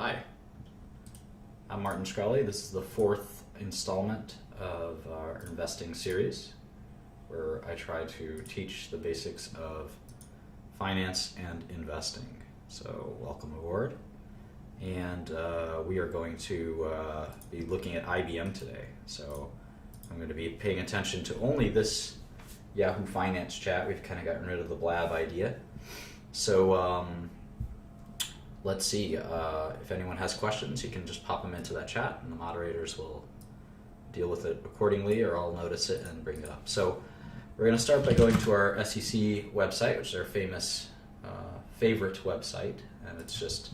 Hi, I'm Martin Shkreli. This is the fourth installment of our investing series where I try to teach the basics of finance and investing. So welcome aboard. And we are going to be looking at IBM today. So I'm going to be paying attention to only this Yahoo Finance chat. We've kind of gotten rid of the blab idea. So let's see, if anyone has questions, you can just pop them into that chat and the moderators will deal with it accordingly, or I'll notice it and bring it up. So we're going to start by going to our SEC website, which is our favorite website, and it's just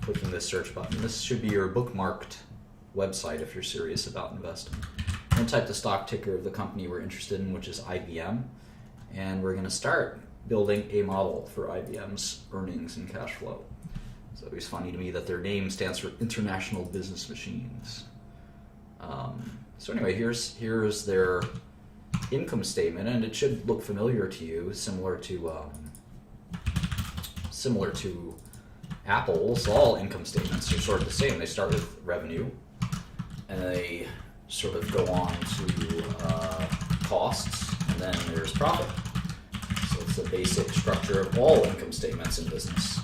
clicking the search button. This should be your bookmarked website if you're serious about investing. We're going to type the stock ticker of the company we're interested in, which is IBM, and we're going to start building a model for IBM's earnings and cash flow. So it's funny to me that their name stands for International Business Machines. So anyway, here's their income statement, and it should look familiar to you, similar to Apple's. All income statements are sort of the same. They start with revenue, and they sort of go on to costs, and then there's profit. So it's the basic structure of all income statements in business.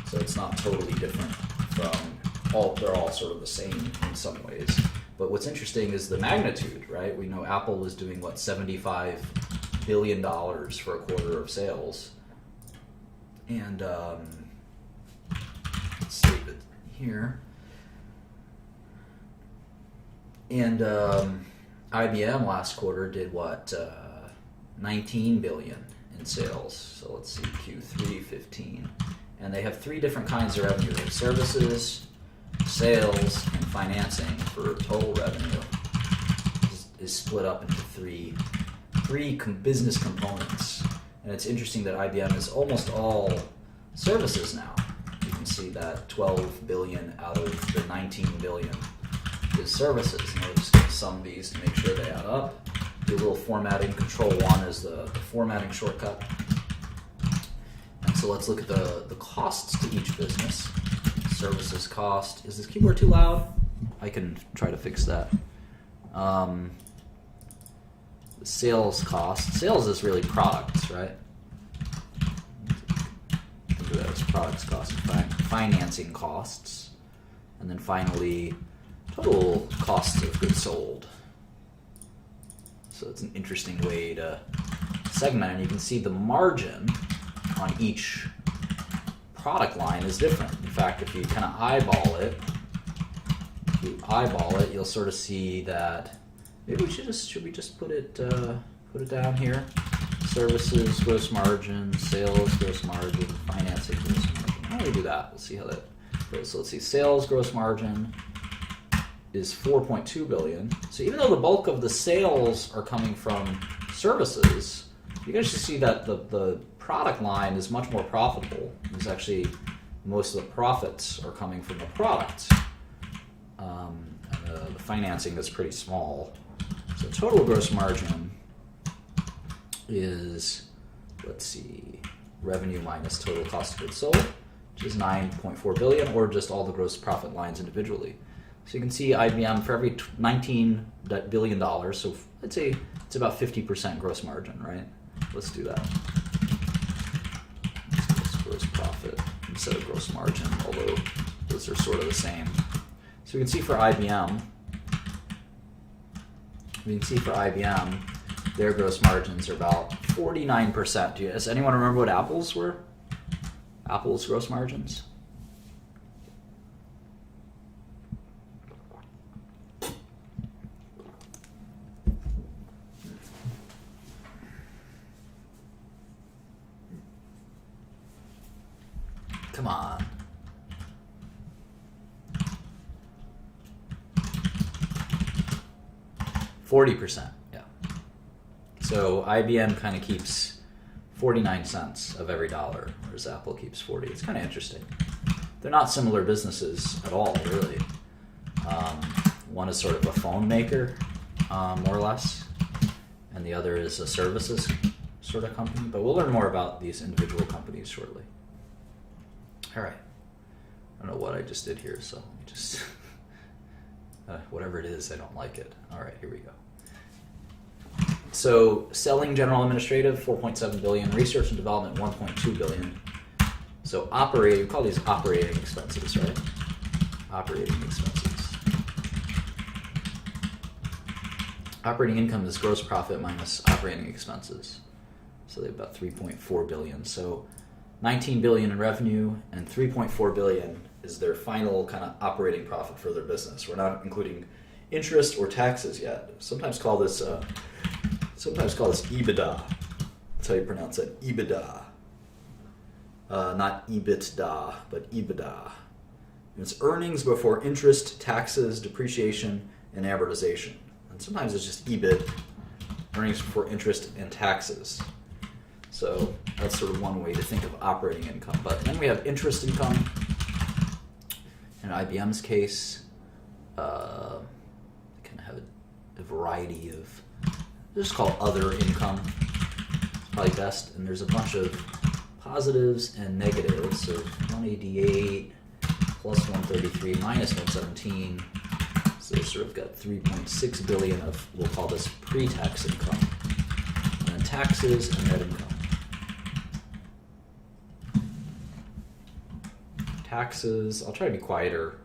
So it's not totally different from they're all sort of the same in some ways. But what's interesting is the magnitude, right? We know Apple was doing, $75 billion for a quarter of sales. And let's save it here. And IBM last quarter did 19 billion in sales. So let's see, Q3 15. And they have three different kinds of revenue: services, sales, and financing. For total revenue is split up into three business components. And it's interesting that IBM is almost all services now. You can see that 12 billion out of the 19 billion is services. And we're just going to sum these to make sure they add up. Do a little formatting. Control-1 is the formatting shortcut. And so let's look at the costs to each business. Services cost. Is this keyboard too loud? I can try to fix that. The sales cost. Sales is really products, right? Think of that as products cost. Financing costs. And then finally, total costs of goods sold. So it's an interesting way to segment, and you can see the margin on each product line is different. In fact, if you kind of eyeball it, you'll sort of see that maybe should we just put it down here? Services gross margin, sales gross margin, financing gross margin. How do we do that? We'll see how that goes. So let's see, sales gross margin is 4.2 billion. So even though the bulk of the sales are coming from services, you can actually see that the product line is much more profitable. It's actually most of the profits are coming from the products. And the financing is pretty small. So total gross margin is, let's see, revenue minus total cost of goods sold, which is 9.4 billion, or just all the gross profit lines individually. So you can see IBM, for every $19 billion, so let's say it's about 50% gross margin, right? Let's do that. Gross profit instead of gross margin, although those are sort of the same. So we can see for IBM, their gross margins are about 49%. Does anyone remember what Apple's were? Apple's gross margins? Come on. %, yeah. So IBM kind of keeps 49 cents of every dollar, whereas Apple keeps 40. It's kind of interesting. They're not similar businesses at all, really. One is sort of a phone maker, more or less, and the other is a services sort of company. But we'll learn more about these individual companies shortly. All right. I don't know what I just did here, so just whatever it is, I don't like it. All right, here we go. So selling, general, administrative, 4.7 billion. Research and development, 1.2 billion. So operating, we call these operating expenses, right? Operating expenses. Operating income is gross profit minus operating expenses. So they have about 3.4 billion. So 19 billion in revenue and 3.4 billion is their final kind of operating profit for their business. We're not including interest or taxes yet. Sometimes call this EBITDA. That's how you pronounce it, EBITDA. Not EBITDA, but EBITDA. And it's earnings before interest, taxes, depreciation, and amortization. And sometimes it's just EBIT, earnings before interest and taxes. So that's sort of one way to think of operating income. But then we have interest income. In IBM's case, kind of have a variety of, just call other income. It's probably best. And there's a bunch of positives and negatives. So 188 plus 133 minus 117. So they've sort of got 3.6 billion of, we'll call this pre-tax income. And then taxes and net income. Taxes, I'll try to be quieter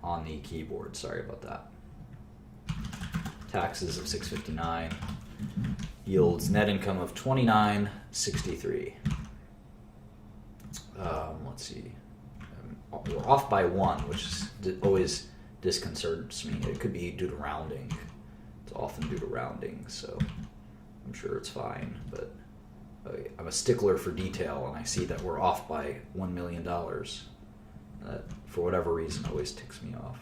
on the keyboard, sorry about that. Taxes of 659 yields net income of 2963. Let's see, we're off by one, which always disconcerts me. It could be due to rounding. It's often due to rounding, so I'm sure it's fine, but I'm a stickler for detail, and I see that we're off by $1 million. That, for whatever reason, always ticks me off.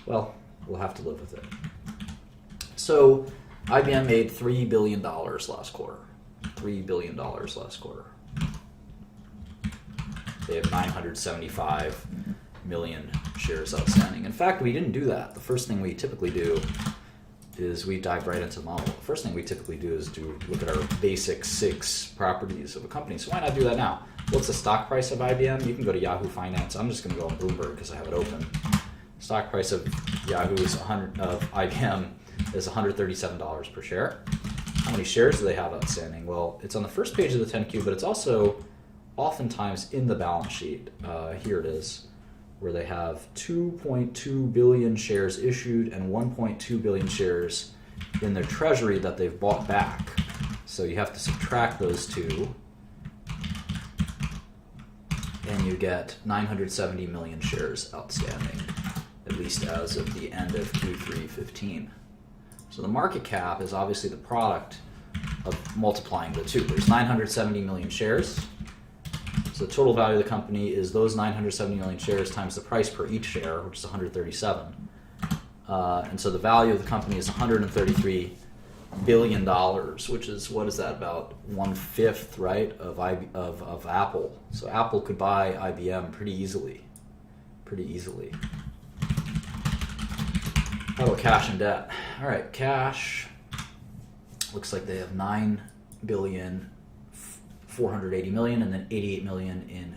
Well, we'll have to live with it. So, IBM made $3 billion last quarter. $3 billion last quarter. They have 975 million shares outstanding. In fact, we didn't do that. The first thing we typically do is we dive right into the model. The first thing we typically do is look at our basic 6 properties of a company. So why not do that now? What's the stock price of IBM? You can go to Yahoo Finance. I'm just going to go on Bloomberg because I have it open. Stock price of IBM is $137 per share. How many shares do they have outstanding? Well, it's on the first page of the 10Q, but it's also oftentimes in the balance sheet. Here it is, where they have 2.2 billion shares issued and 1.2 billion shares in their treasury that they've bought back. So you have to subtract those two, and you get 970 million shares outstanding, at least as of the end of Q3 15. So the market cap is obviously the product of multiplying the two. There's 970 million shares. So the total value of the company is those 970 million shares times the price per each share, which is 137. And so the value of the company is $133 billion, which is, what is that, about 1/5, right, of Apple. So Apple could buy IBM pretty easily. How about cash and debt? All right, cash looks like they have 9,480 million and then 88 million in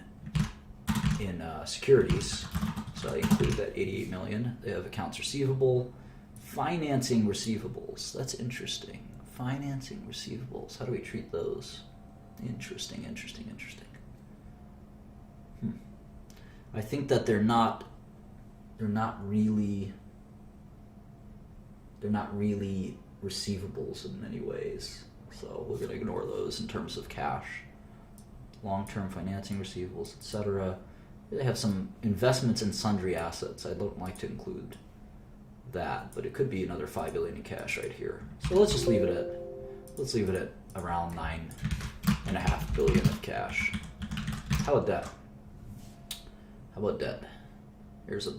securities. So I include that 88 million. They have accounts receivable, financing receivables. That's interesting. Financing receivables. How do we treat those? Interesting. I think that they're not really receivables in many ways. So we're going to ignore those in terms of cash. Long-term financing receivables, etc. They have some investments in sundry assets. I don't like to include that, but it could be another 5 billion in cash right here. So let's just leave it at around 9.5 billion of cash. How about debt? Here's a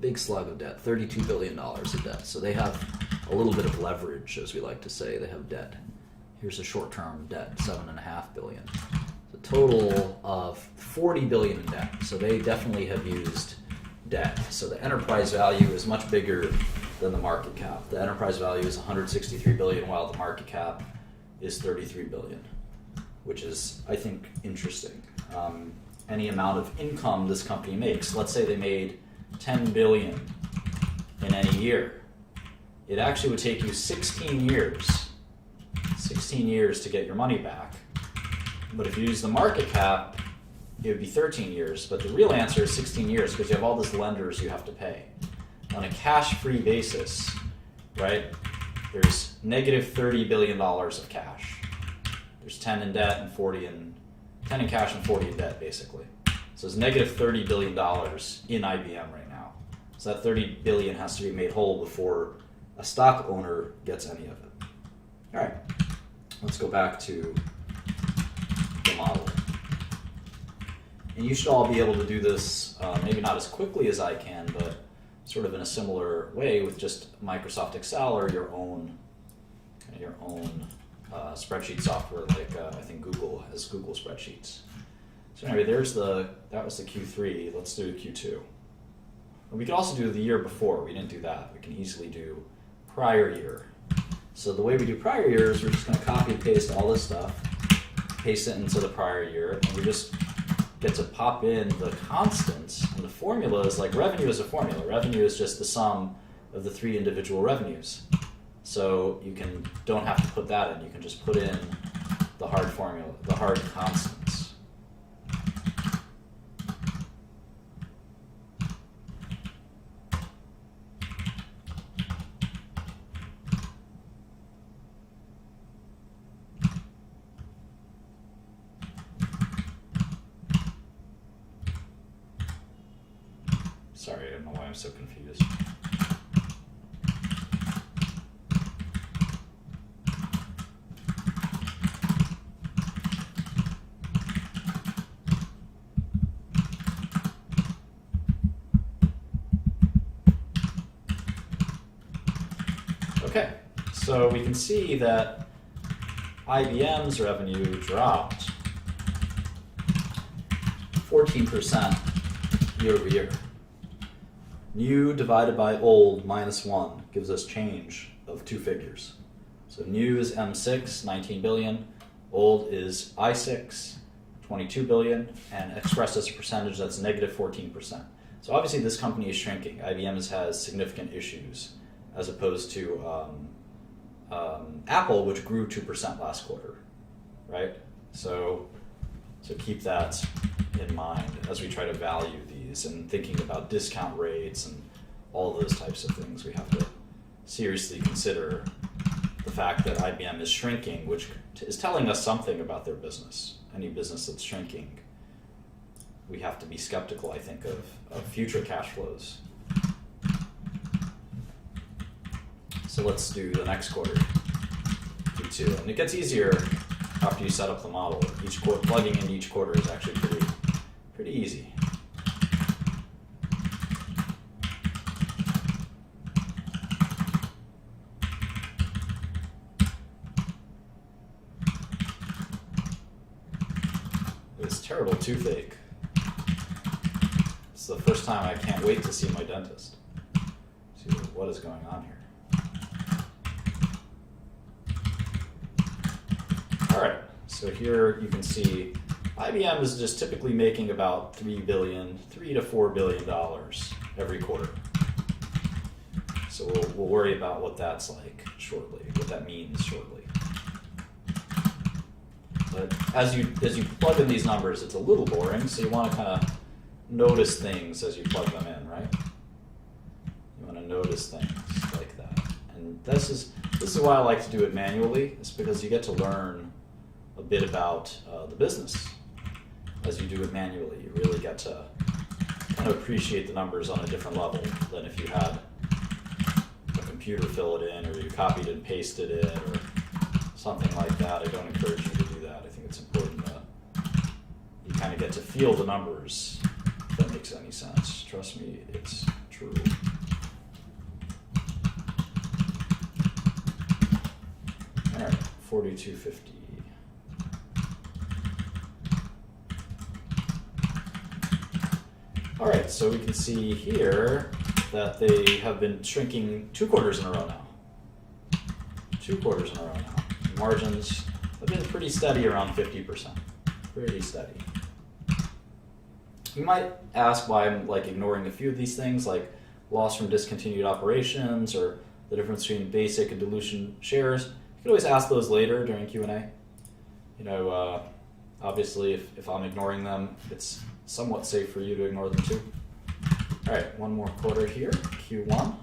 big slug of debt, $32 billion of debt. So they have a little bit of leverage, as we like to say. They have debt. Here's a short-term debt, $7.5 billion. The total of $40 billion in debt. So they definitely have used debt. So the enterprise value is much bigger than the market cap. The enterprise value is 163 billion, while the market cap is 33 billion, which is, I think, interesting. Any amount of income this company makes, let's say they made 10 billion in any year, it actually would take you 16 years to get your money back. But if you use the market cap, it would be 13 years. But the real answer is 16 years because you have all these lenders you have to pay. On a cash-free basis, right, there's negative $30 billion of cash. There's 10 in debt and 10 in cash and 40 in debt, basically. So it's negative $30 billion in IBM right now. So that 30 billion has to be made whole before a stock owner gets any of it. All right, let's go back to the model. And you should all be able to do this, maybe not as quickly as I can, but sort of in a similar way with just Microsoft Excel or your own spreadsheet software, like I think Google has Google Spreadsheets. So anyway, that was the Q3. Let's do Q2. And we could also do the year before. We didn't do that. We can easily do prior year. So the way we do prior year is we're just going to copy and paste all this stuff, paste it into the prior year, and we just get to pop in the constants. And the formula is like revenue is a formula. Revenue is just the sum of the 3 individual revenues. So you don't have to put that in. You can just put in the hard formula, the hard constants. Sorry, I don't know why I'm so confused. Okay, so we can see that IBM's revenue dropped 14% year over year. New divided by old minus 1 gives us change of 2 figures. So new is M6, 19 billion. Old is I6, 22 billion. And expressed as a percentage, that's negative 14%. So obviously this company is shrinking. IBM has significant issues as opposed to Apple, which grew 2% last quarter, right? So keep that in mind as we try to value these and thinking about discount rates and all those types of things. We have to seriously consider the fact that IBM is shrinking, which is telling us something about their business. Any business that's shrinking, we have to be skeptical, I think, of future cash flows. So let's do the next quarter, Q2. And it gets easier after you set up the model. Each quarter, plugging into each quarter is actually pretty easy. This terrible toothache. It's the first time I can't wait to see my dentist. See what is going on here. All right, so here you can see IBM is just typically making about $3 to $4 billion every quarter. So we'll worry about what that's like shortly, what that means shortly. But as you plug in these numbers, it's a little boring, so you want to kind of notice things as you plug them in, right? You want to notice things like that. And this is why I like to do it manually. It's because you get to learn a bit about the business as you do it manually. You really get to kind of appreciate the numbers on a different level than if you had a computer fill it in or you copied and pasted it or something like that. I don't encourage you to do that. I think it's important that you kind of get to feel the numbers, if that makes any sense. Trust me, it's true. All right, 4250. All right, so we can see here that they have been shrinking 2 quarters in a row now. 2 quarters in a row now. Margins have been pretty steady around 50%. Pretty steady. You might ask why I'm like ignoring a few of these things, like loss from discontinued operations or the difference between basic and dilution shares. You can always ask those later during Q&A. You know, obviously if I'm ignoring them, it's somewhat safe for you to ignore them too. All right, one more quarter here, Q1.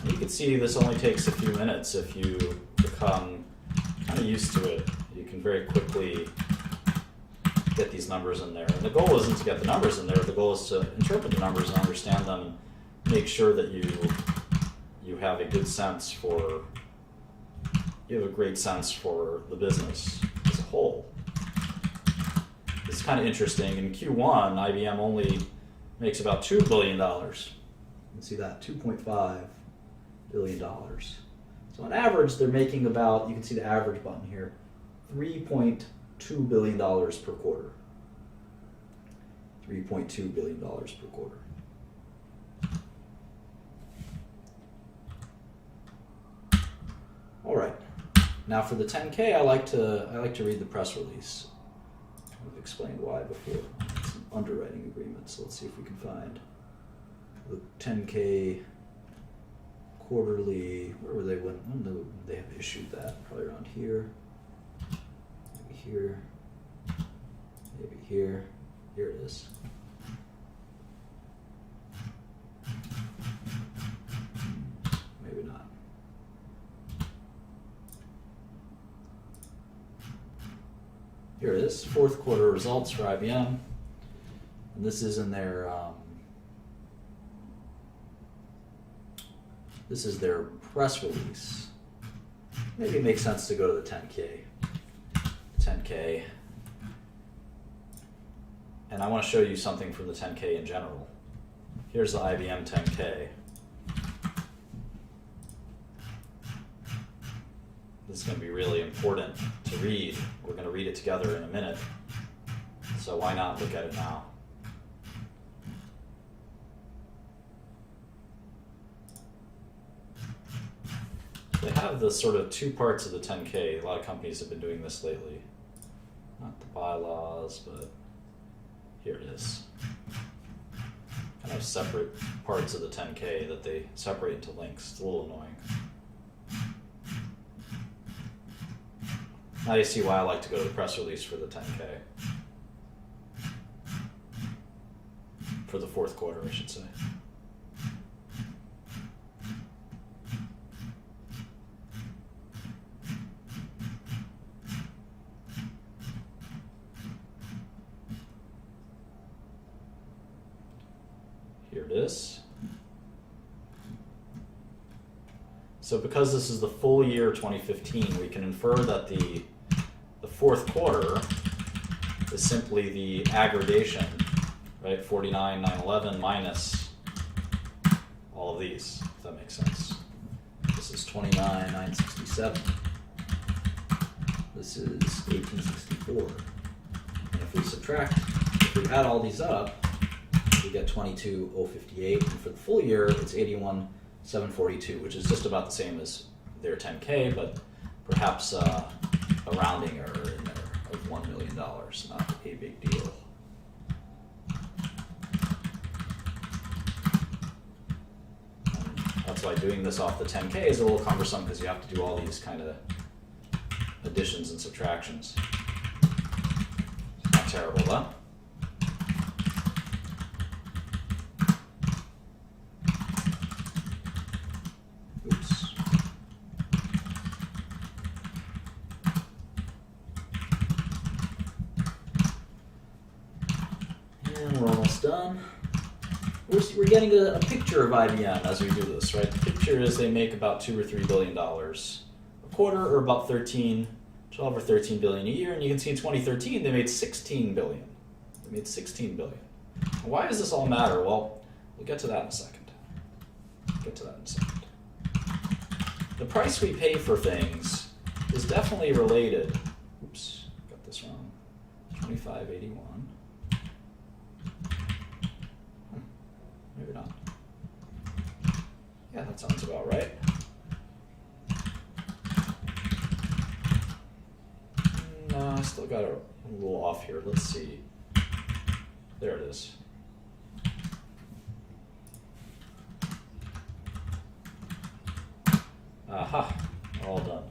You can see this only takes a few minutes if you become kind of used to it. You can very quickly get these numbers in there. And the goal isn't to get the numbers in there, the goal is to interpret the numbers and understand them and make sure that you have a good sense for, you have a great sense for the business as a whole. It's kind of interesting. In Q1, IBM only makes about $2 billion. You can see that, $2.5 billion. So on average, they're making about, you can see the average button here, $3.2 billion per quarter. $3.2 billion per quarter. All right. Now for the 10K, I like to read the press release. I've explained why before. It's an underwriting agreement, so let's see if we can find the 10K quarterly. Where were they when they have issued that? Probably around here. Maybe here. Maybe here. Here it is. Maybe not. Here it is, fourth quarter results for IBM. And this is in their this is their press release. Maybe it makes sense to go to the 10K. 10K. And I want to show you something from the 10K in general. Here's the IBM 10K. This is going to be really important to read. We're going to read it together in a minute. So why not look at it now? They have the sort of two parts of the 10K. A lot of companies have been doing this lately. Not the bylaws, but here it is. Kind of separate parts of the 10K that they separate into links. It's a little annoying. Now you see why I like to go to the press release for the 10K. For the fourth quarter, I should say. Here it is. So because this is the full year 2015, we can infer that the fourth quarter is simply the aggregation, right? 49, 911 minus all of these, if that makes sense. This is 29, 967. This is 1864. And if we subtract, if we add all these up, we get 22,058. And for the full year, it's 81,742, which is just about the same as their 10K, but perhaps a rounding error in there of $1 million, not a big deal. And that's why doing this off the 10K is a little cumbersome, because you have to do all these kind of additions and subtractions. It's not terrible, though. almost done. We're getting a picture of IBM as we do this, right? The picture is they make about $2 or $3 billion a quarter, or about 12 or 13 billion a year. And you can see in 2013 they made 16 billion. They made 16 billion. Why does this all matter? Well, we'll get to that in a second. The price we pay for things is definitely related. Oops, got this wrong. 2581. Maybe not. Yeah, that sounds about right. No, I still got a little off here. Let's see. There it is. Aha, all done.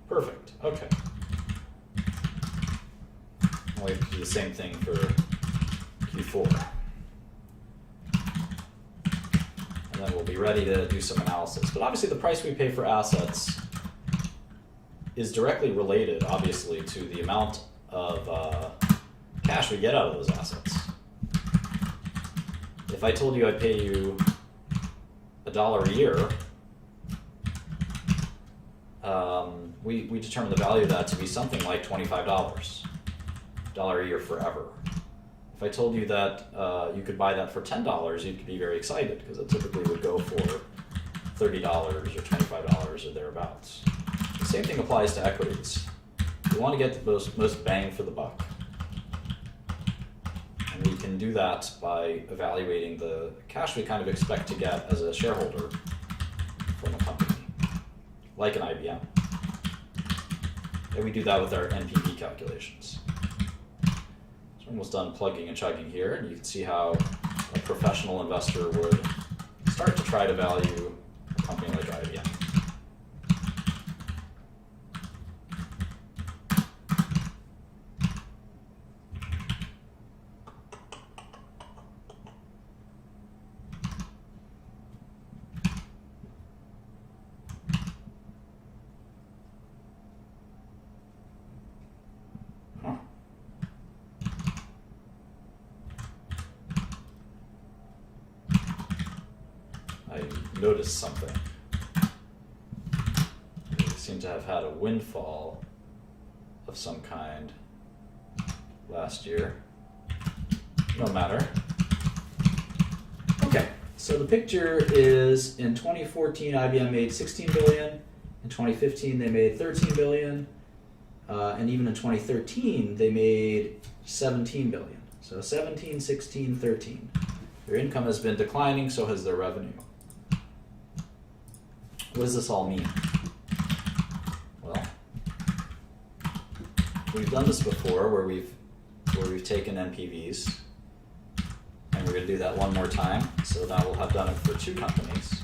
Perfect, okay. I'll do the same thing for Q4. And then we'll be ready to do some analysis. But obviously the price we pay for assets is directly related, obviously, to the amount of cash we get out of those assets. If I told you I'd pay you $1 a year, we determine the value of that to be something like $25, $1 a year forever. If I told you that you could buy that for $10, you'd be very excited, because it typically would go for $30 or $25 or thereabouts. The same thing applies to equities. We want to get the most bang for the buck. And we can do that by evaluating the cash we kind of expect to get as a shareholder from a company, like an IBM. And we do that with our NPV calculations. So we're almost done plugging and chugging here, and you can see how a professional investor would start to try to value a company like IBM. I noticed something. We seem to have had a windfall of some kind last year. No matter. Okay, so the picture is in 2014 IBM made 16 billion, in 2015 they made 13 billion, and even in 2013 they made 17 billion. So 17, 16, 13. Their income has been declining, so has their revenue. What does this all mean? Well, we've done this before where we've taken NPVs, and we're going to do that one more time. So now we'll have done it for two companies.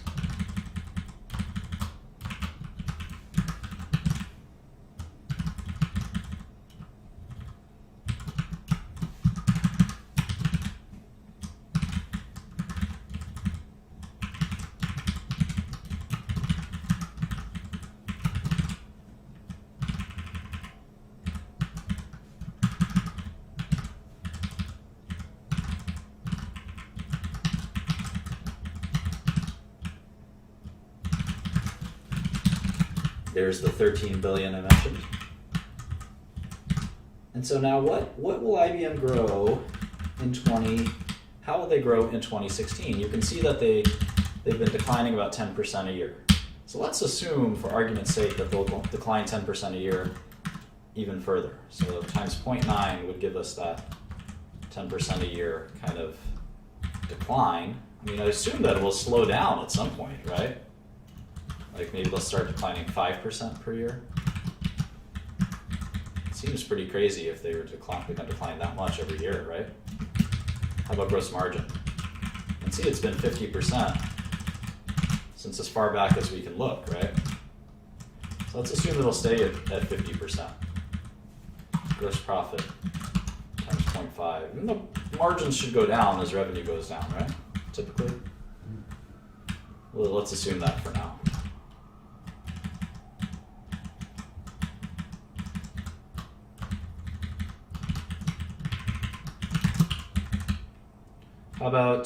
There's the 13 billion I mentioned. And so now what will IBM grow in how will they grow in 2016? You can see that they've been declining about 10% a year. So let's assume, for argument's sake, that they'll decline 10% a year even further. So times 0.9 would give us that 10% a year kind of decline. I mean, I assume that it will slow down at some point, right? Like maybe they'll start declining 5% per year. It seems pretty crazy if they were going to decline that much every year, right? How about gross margin? You can see it's been 50% since as far back as we can look, right? So let's assume it'll stay at 50%. Gross profit times 0.5. Even though margins should go down as revenue goes down, right? Typically. Well, let's assume that for now. How about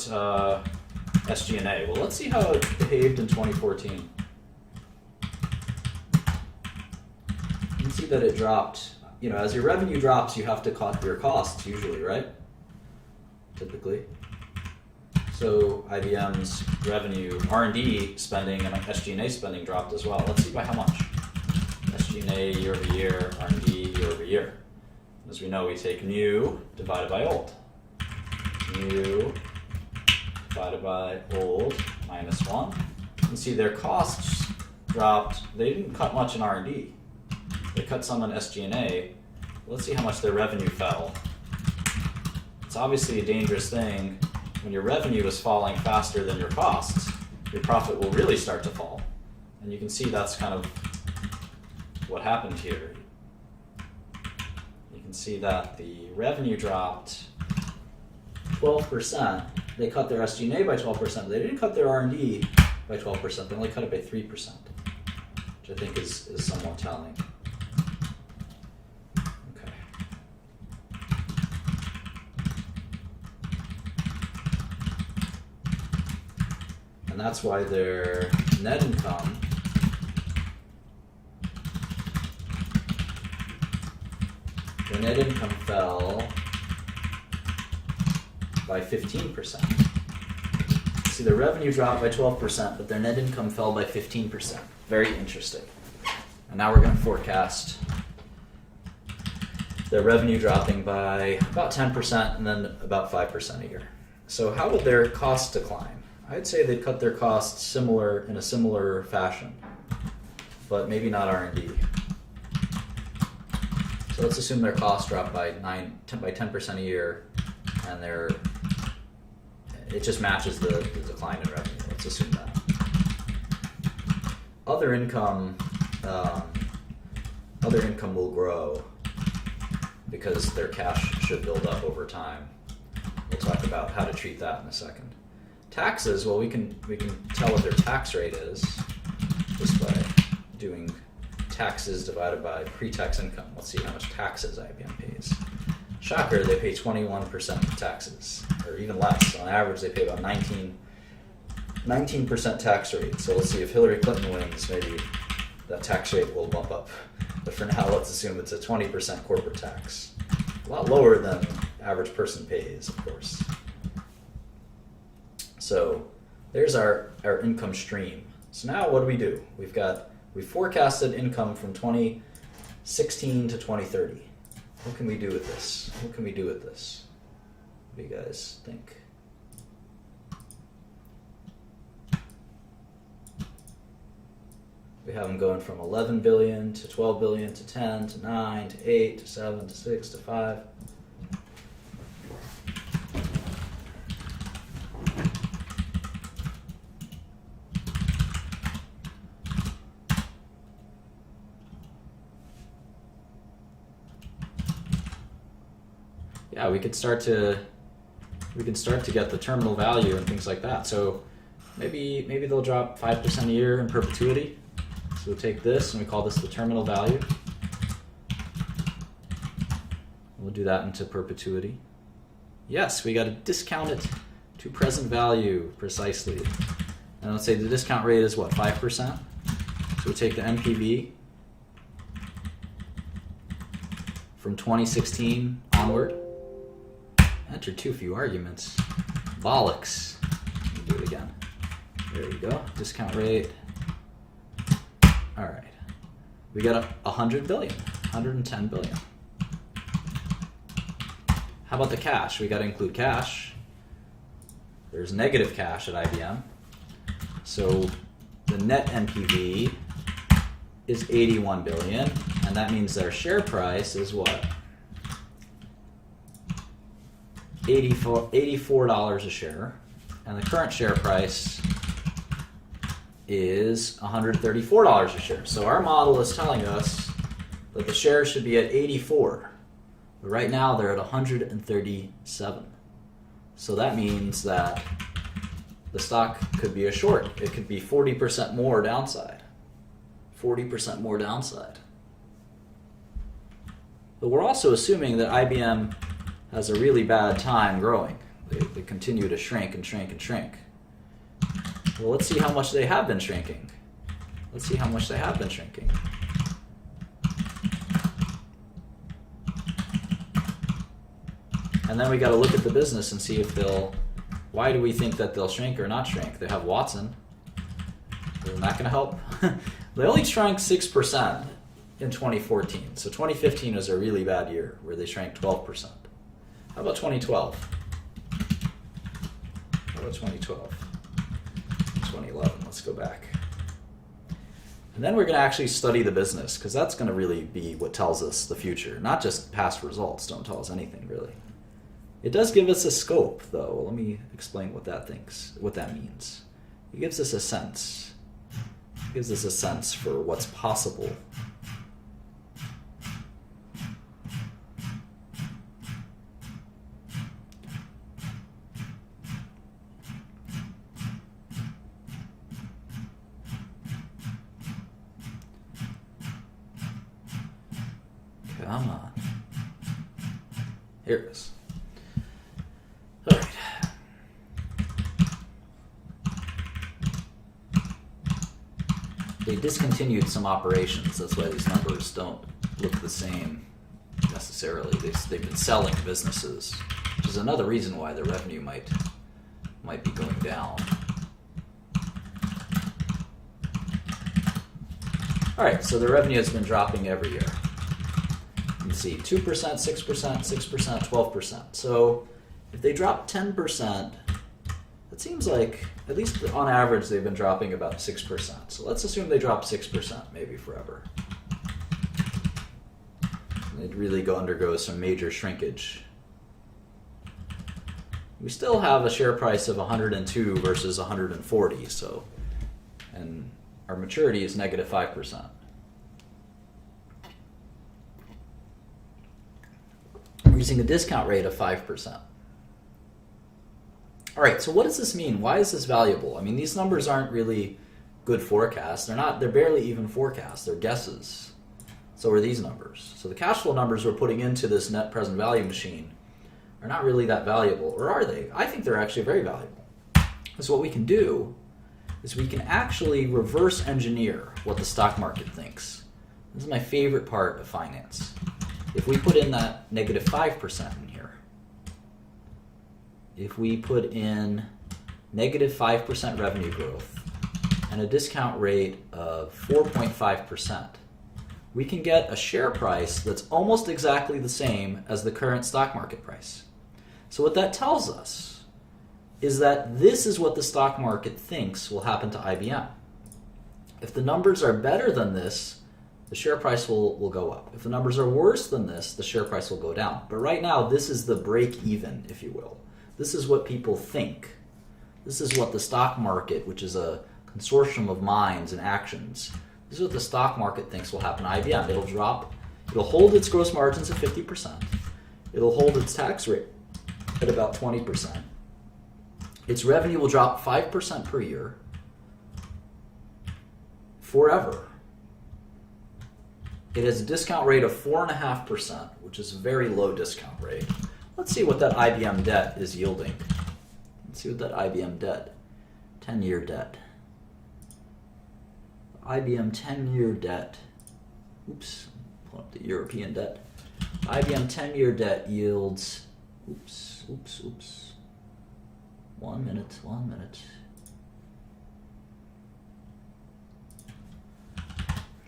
SG&A? Well, let's see how it behaved in 2014. You can see that it dropped. You know, as your revenue drops, you have to cut your costs usually, right? Typically. So IBM's revenue, R&D spending, and SG&A spending dropped as well. Let's see by how much. SG&A year over year, R&D year over year. As we know, we take new divided by old. New divided by old minus 1. You can see their costs dropped. They didn't cut much in R&D. They cut some in SG&A. Let's see how much their revenue fell. It's obviously a dangerous thing. When your revenue is falling faster than your costs, your profit will really start to fall. And you can see that's kind of what happened here. You can see that the revenue dropped 12%. They cut their SG&A by 12%. They didn't cut their R&D by 12%. They only cut it by 3%, which I think is somewhat telling. Okay. And that's why their net income fell by 15%. See, their revenue dropped by 12%, but their net income fell by 15%. Very interesting. And now we're going to forecast their revenue dropping by about 10% and then about 5% a year. So how would their costs decline? I'd say they'd cut their costs in a similar fashion, but maybe not R&D. So let's assume their costs drop by 10% a year, and it just matches the decline in revenue. Let's assume that. Other income will grow because their cash should build up over time. We'll talk about how to treat that in a second. Taxes, well, we can tell what their tax rate is just by doing taxes divided by pre-tax income. Let's see how much taxes IBM pays. Shocker, they pay 21% of taxes, or even less. On average, they pay about 19% tax rate. So let's see if Hillary Clinton wins, maybe that tax rate will bump up. But for now, let's assume it's a 20% corporate tax. A lot lower than average person pays, of course. So there's our income stream. So now what do? We forecasted income from 2016 to 2030. What can we do with this? What do you guys think? We have them going from 11 billion to 12 billion to 10 to 9 to 8 to 7 to 6 to 5. Yeah, we could start to get the terminal value and things like that. So maybe they'll drop 5% a year in perpetuity. So we'll take this and we call this the terminal value. We'll do that into perpetuity. Yes, we got to discount it to present value precisely. And let's say the discount rate is what, 5%? So we take the NPV from 2016 onward. Entered too few arguments. Bollocks. Let me do it again. There you go. Discount rate. All right. We got 100 billion, 110 billion. How about the cash? We got to include cash. There's negative cash at IBM. So the net NPV is 81 billion, and that means their share price is what? $84 a share, and the current share price is $134 a share. So our model is telling us that the shares should be at 84. But right now they're at 137. So that means that the stock could be a short. It could be 40% more downside. 40% more downside. But we're also assuming that IBM has a really bad time growing. They continue to shrink and shrink and shrink. Well, let's see how much they have been shrinking. Let's see how much they have been shrinking. And then we got to look at the business and see if they'll, why do we think that they'll shrink or not shrink? They have Watson. Isn't that going to help? They only shrank 6% in 2014. So 2015 was a really bad year where they shrank 12%. How about 2012? How about 2012? 2011, let's go back. And then we're going to actually study the business, because that's going to really be what tells us the future. Not just past results don't tell us anything, really. It does give us a scope, though. Let me explain what that means. It gives us a sense. It gives us a sense for what's possible. Come on. Here it is. All right. They discontinued some operations. That's why these numbers don't look the same necessarily. They've been selling businesses, which is another reason why the revenue might be going down. All right, so the revenue has been dropping every year. You can see 2%, 6%, 6%, 12%. So if they drop 10%, it seems like, at least on average, they've been dropping about 6%. So let's assume they drop 6%, maybe forever. They'd really undergo some major shrinkage. We still have a share price of 102 versus 140, so, and our maturity is negative 5%. We're using a discount rate of 5%. All right, so what does this mean? Why is this valuable? I mean, these numbers aren't really good forecasts. They're barely even forecasts. They're guesses. So are these numbers. So the cash flow numbers we're putting into this net present value machine are not really that valuable, or are they? I think they're actually very valuable. So what we can do is we can actually reverse engineer what the stock market thinks. This is my favorite part of finance. If we put in that negative 5% in here, if we put in negative 5% revenue growth and a discount rate of 4.5%, we can get a share price that's almost exactly the same as the current stock market price. So what that tells us is that this is what the stock market thinks will happen to IBM. If the numbers are better than this, the share price will go up. If the numbers are worse than this, the share price will go down. But right now, this is the break even, if you will. This is what people think. This is what the stock market, which is a consortium of minds and actions, this is what the stock market thinks will happen to IBM. It'll drop, it'll hold its gross margins at 50%. It'll hold its tax rate at about 20%. Its revenue will drop 5% per year forever. It has a discount rate of 4.5%, which is a very low discount rate. Let's see what that IBM debt is yielding. Let's see what that IBM debt, 10-year debt. IBM 10-year debt. Oops, pull up the European debt. IBM 10-year debt yields, oops. 1 minute.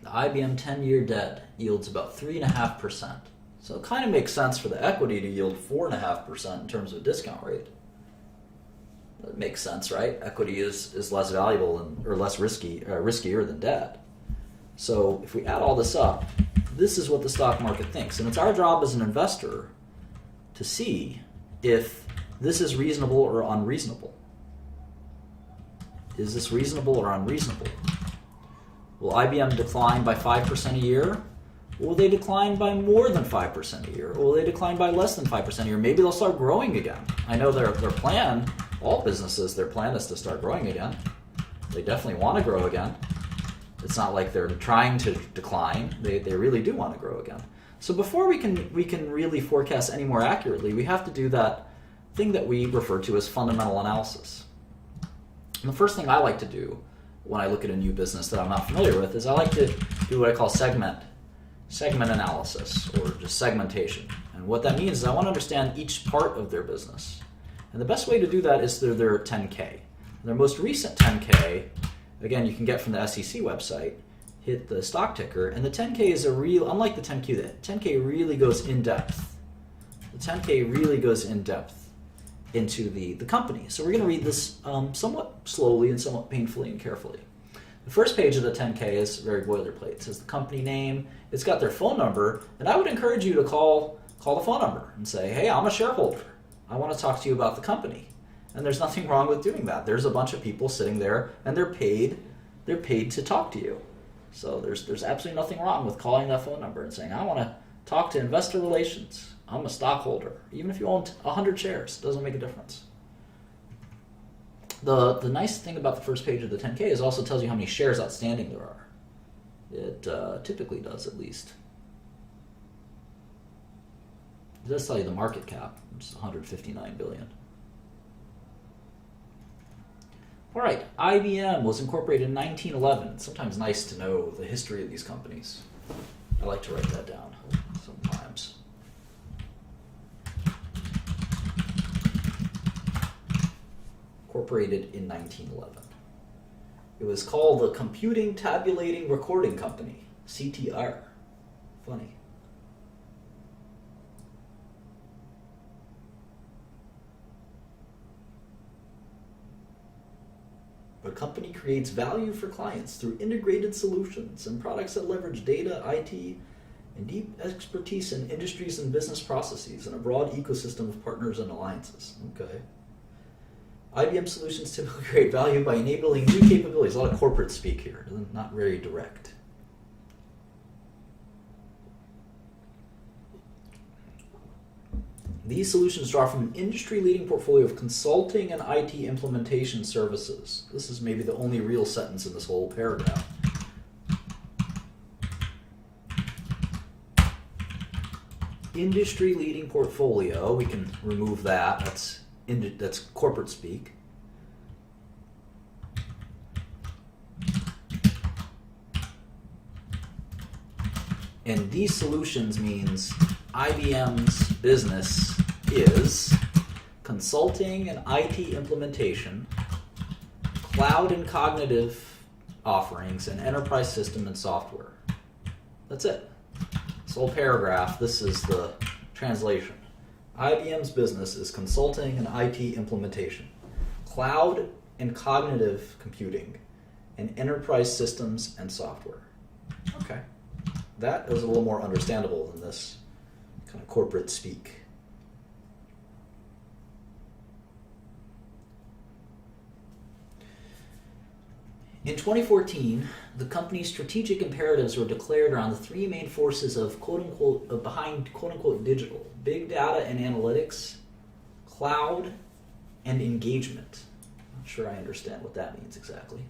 The IBM 10-year debt yields about 3.5%. So it kind of makes sense for the equity to yield 4.5% in terms of discount rate. That makes sense, right? Equity is less valuable or less riskier than debt. So if we add all this up, this is what the stock market thinks. And it's our job as an investor to see if this is reasonable or unreasonable. Is this reasonable or unreasonable? Will IBM decline by 5% a year? Will they decline by more than 5% a year? Or will they decline by less than 5% a year? Maybe they'll start growing again. I know their plan, all businesses, their plan is to start growing again. They definitely want to grow again. It's not like they're trying to decline. They really do want to grow again. So before we can really forecast any more accurately, we have to do that thing that we refer to as fundamental analysis. And the first thing I like to do when I look at a new business that I'm not familiar with is I like to do what I call segment analysis, or just segmentation. And what that means is I want to understand each part of their business. And the best way to do that is through their 10K. Their most recent 10K, again, you can get from the SEC website, hit the stock ticker, and the 10K is unlike the 10Q, the 10K really goes in depth. The 10K really goes in depth into the company. So we're going to read this somewhat slowly and somewhat painfully and carefully. The first page of the 10K is very boilerplate. It says the company name, it's got their phone number, and I would encourage you to call the phone number and say, hey, I'm a shareholder. I want to talk to you about the company. And there's nothing wrong with doing that. There's a bunch of people sitting there, and they're paid to talk to you. So there's absolutely nothing wrong with calling that phone number and saying, I want to talk to investor relations. I'm a stockholder. Even if you own 100 shares, it doesn't make a difference. The nice thing about the first page of the 10K is it also tells you how many shares outstanding there are. It typically does, at least. It does tell you the market cap, which is 159 billion. All right, IBM was incorporated in 1911. It's sometimes nice to know the history of these companies. I like to write that down sometimes. Incorporated in 1911. It was called the Computing Tabulating Recording Company, CTR. Funny. The company creates value for clients through integrated solutions and products that leverage data, IT, and deep expertise in industries and business processes and a broad ecosystem of partners and alliances. Okay. IBM solutions typically create value by enabling new capabilities. A lot of corporate speak here, not very direct. These solutions draw from an industry-leading portfolio of consulting and IT implementation services. This is maybe the only real sentence in this whole paragraph. Industry-leading portfolio, we can remove that. That's corporate speak. And these solutions means IBM's business is consulting and IT implementation, cloud and cognitive offerings, and enterprise system and software. That's it. This whole paragraph, this is the translation. IBM's business is consulting and IT implementation, cloud and cognitive computing, and enterprise systems and software. Okay. That is a little more understandable than this kind of corporate speak. In 2014, the company's strategic imperatives were declared around the three main forces of behind quote-unquote digital: big data and analytics, cloud, and engagement. Not sure I understand what that means exactly.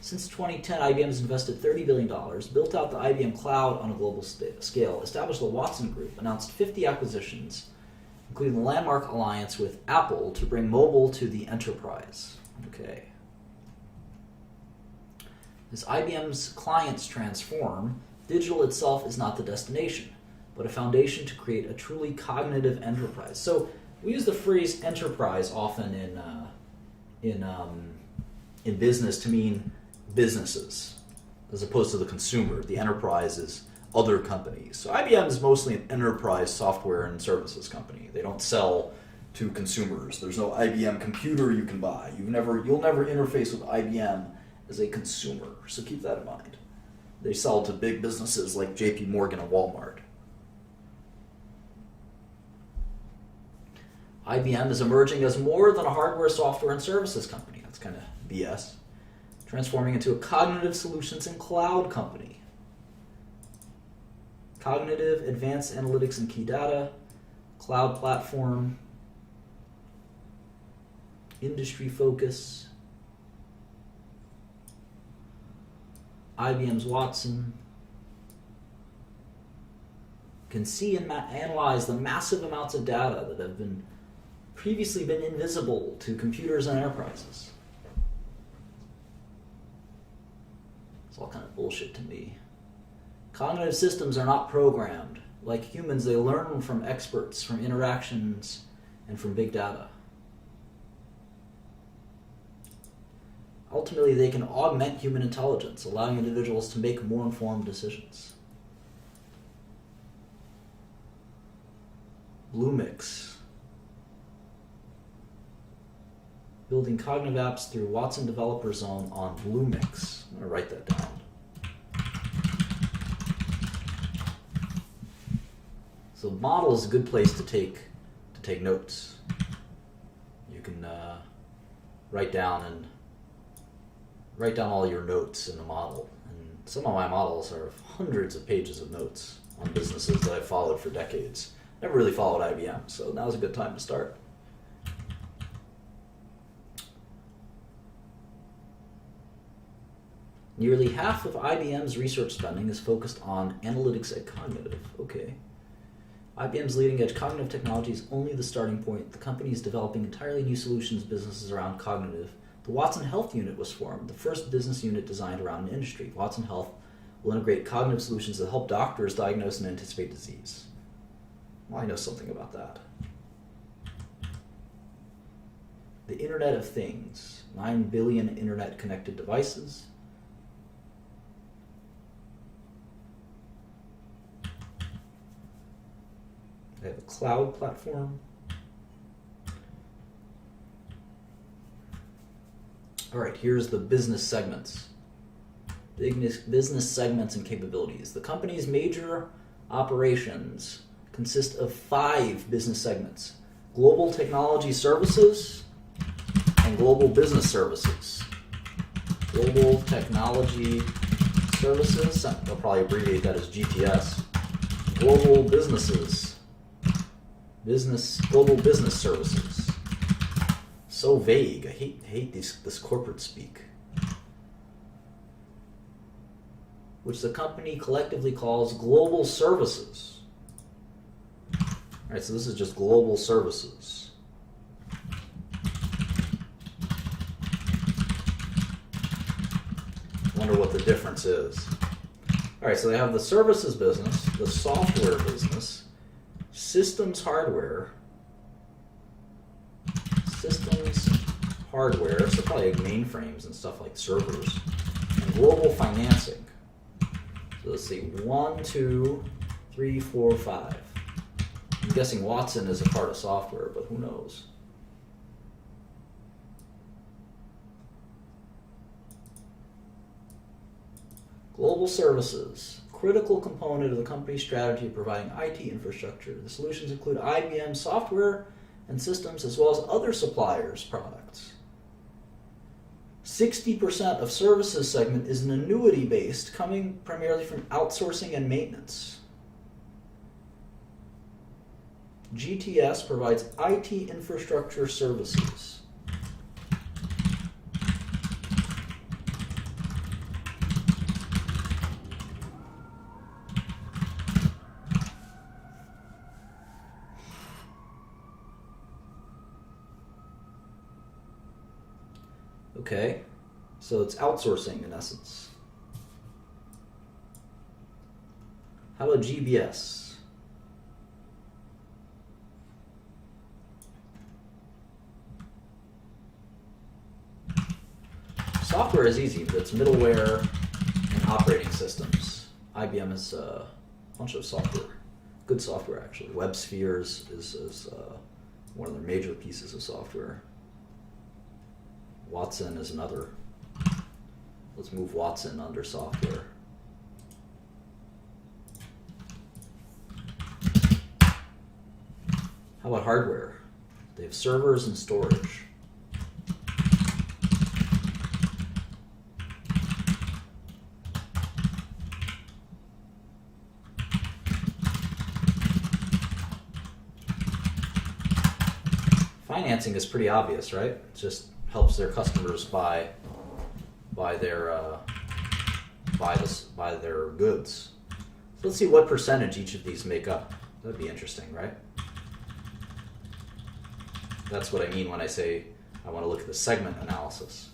Since 2010, IBM has invested $30 billion, built out the IBM Cloud on a global scale, established the Watson Group, announced 50 acquisitions, including the landmark alliance with Apple to bring mobile to the enterprise. Okay. As IBM's clients transform, digital itself is not the destination, but a foundation to create a truly cognitive enterprise. So we use the phrase enterprise often in business to mean businesses, as opposed to the consumer. The enterprise is other companies. So IBM is mostly an enterprise software and services company. They don't sell to consumers. There's no IBM computer you can buy. You'll never interface with IBM as a consumer. So keep that in mind. They sell to big businesses like JP Morgan and Walmart. IBM is emerging as more than a hardware, software, and services company. That's kind of BS. transforming into a cognitive solutions and cloud company. Cognitive, advanced analytics and key data, cloud platform, industry focus, IBM's Watson, can see and analyze the massive amounts of data that have previously been invisible to computers and enterprises. It's all kind of bullshit to me. Cognitive systems are not programmed. Like humans, they learn from experts, from interactions, and from big data. Ultimately, they can augment human intelligence, allowing individuals to make more informed decisions. Bluemix. Building cognitive apps through Watson Developer Zone on Bluemix. I'm going to write that down. So model is a good place to take notes. You can write down all your notes in the model. And some of my models are hundreds of pages of notes on businesses that I've followed for decades. Never really followed IBM, so now's a good time to start. Nearly half of IBM's research spending is focused on analytics and cognitive. Okay. IBM's leading-edge cognitive technology is only the starting point. The company is developing entirely new solutions businesses around cognitive. The Watson Health Unit was formed, the first business unit designed around an industry. Watson Health will integrate cognitive solutions that help doctors diagnose and anticipate disease. Well, I know something about that. The Internet of Things. 9 billion internet-connected devices. They have a cloud platform. All right, here's the business segments. Business segments and capabilities. The company's major operations consist of 5 business segments: Global Technology Services and Global Business Services. Global Technology Services, they'll probably abbreviate that as GTS. Global Businesses. Global Business Services. So vague. I hate this corporate speak. Which the company collectively calls Global Services. Alright, so this is just Global Services. Wonder what the difference is. Alright, so they have the services business, the software business, systems hardware, so probably like mainframes and stuff like servers, and global financing. So let's see, 1, 2, 3, 4, 5. I'm guessing Watson is a part of software, but who knows? Global services, critical component of the company's strategy of providing IT infrastructure. The solutions include IBM software and systems as well as other suppliers' products. 60% of services segment is an annuity-based, coming primarily from outsourcing and maintenance. GTS provides IT infrastructure services. Okay, so it's outsourcing in essence. How about GBS? Software is easy, but it's middleware and operating systems. IBM has a bunch of software, good software actually. WebSphere is one of their major pieces of software. Watson is another. Let's move Watson under software. How about hardware? They have servers and storage. financing is pretty obvious, right? It just helps their customers buy their goods. So let's see what percentage each of these make up. That'd be interesting, right? That's what I mean when I say I want to look at the segment analysis.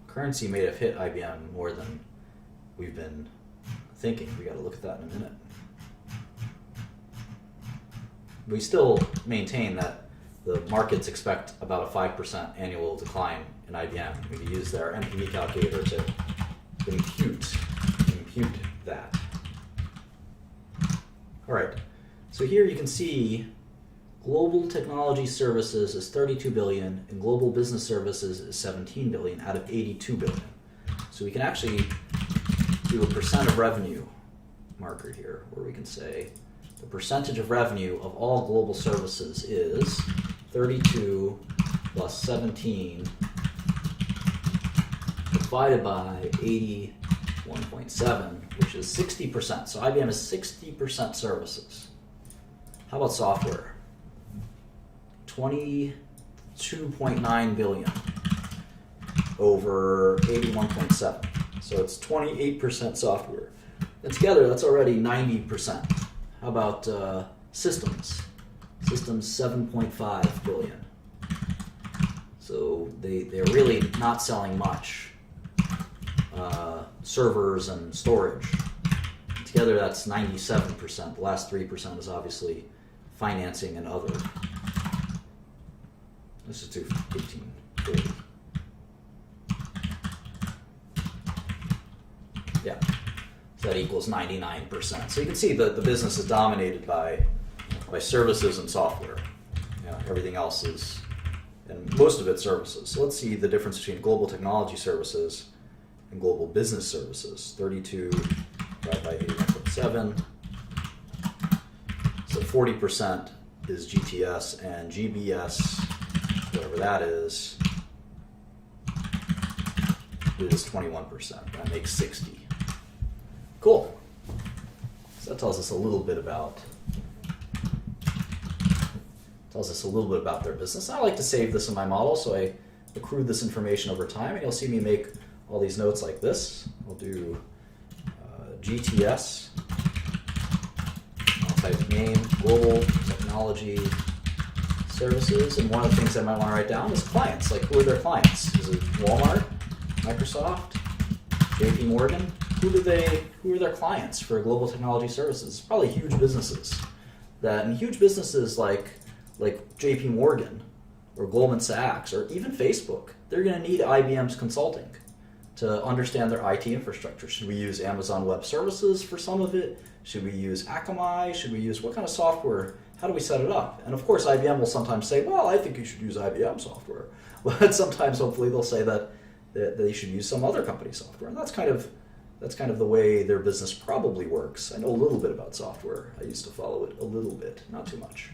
Currency may have hit IBM more than we've been thinking. We got to look at that in a minute. We still maintain that the markets expect about a 5% annual decline in IBM. We can use their NPV calculator to impute that. All right, so here you can see global technology services is 32 billion and global business services is 17 billion out of 82 billion. So we can actually do a percent of revenue marker here where we can say the percentage of revenue of all global services is 32 plus 17 divided by 81.7, which is 60%. So IBM is 60% services. How about software? 22.9 billion over 81.7. So it's 28% software. And together, that's already 90%. How about systems? Systems, 7.5 billion. So they're really not selling much. Servers and storage. Together, that's 97%. The last 3% is obviously financing and other. Let's just do 1840. Yeah, so that equals 99%. So you can see that the business is dominated by services and software. Everything else is, and most of it's services. So let's see the difference between global technology services and global business services. 32 divided by 81.7. So 40% is GTS and GBS, whatever that is 21%. That makes 60. Cool. So that tells us a little bit about their business. I like to save this in my model, so I accrued this information over time, and you'll see me make all these notes like this. I'll do GTS. I'll type name, global technology services, and one of the things I might want to write down is clients. Like, who are their clients? Is it Walmart, Microsoft, JP Morgan? Who are their clients for global technology services? It's probably huge businesses. And huge businesses like JP Morgan or Goldman Sachs or even Facebook, they're going to need IBM's consulting to understand their IT infrastructure. Should we use Amazon Web Services for some of it? Should we use Akamai? Should we use what kind of software? How do we set it up? And of course, IBM will sometimes say, well, I think you should use IBM software. But sometimes, hopefully, they'll say that they should use some other company's software. And that's kind of the way their business probably works. I know a little bit about software. I used to follow it a little bit, not too much.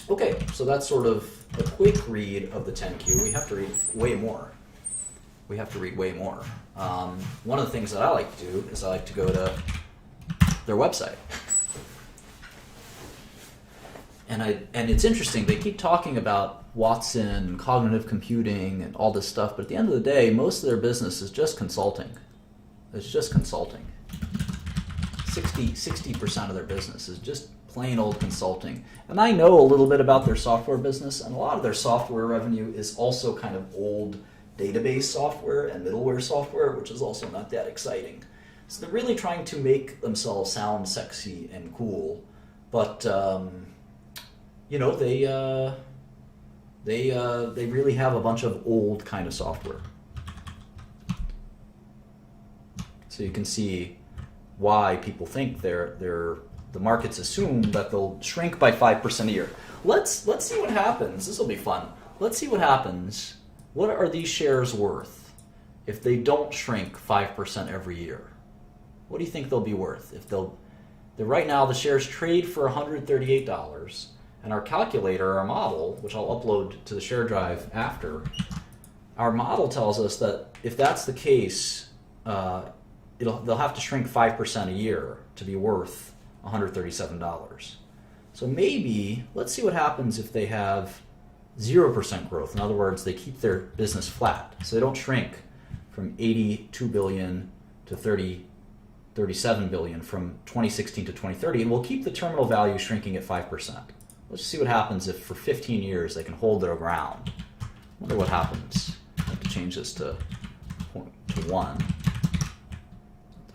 Okay, so that's sort of a quick read of the 10Q. We have to read way more. One of the things that I like to do is I like to go to their website. And it's interesting, they keep talking about Watson, cognitive computing, and all this stuff, but at the end of the day, most of their business is just consulting. It's just consulting. 60% of their business is just plain old consulting. And I know a little bit about their software business, and a lot of their software revenue is also kind of old database software and middleware software, which is also not that exciting. So they're really trying to make themselves sound sexy and cool, but they really have a bunch of old kind of software. So you can see why people think the markets assume that they'll shrink by 5% a year. Let's see what happens. This will be fun. Let's see what happens. What are these shares worth if they don't shrink 5% every year? What do you think they'll be worth if right now the shares trade for $138, and our calculator, our model, which I'll upload to the share drive after, our model tells us that if that's the case, they'll have to shrink 5% a year to be worth $137. So maybe, let's see what happens if they have 0% growth. In other words, they keep their business flat. So they don't shrink from 82 billion to 37 billion from 2016 to 2030, and we'll keep the terminal value shrinking at 5%. Let's see what happens if for 15 years they can hold their ground. I wonder what happens. I have to change this to 1. I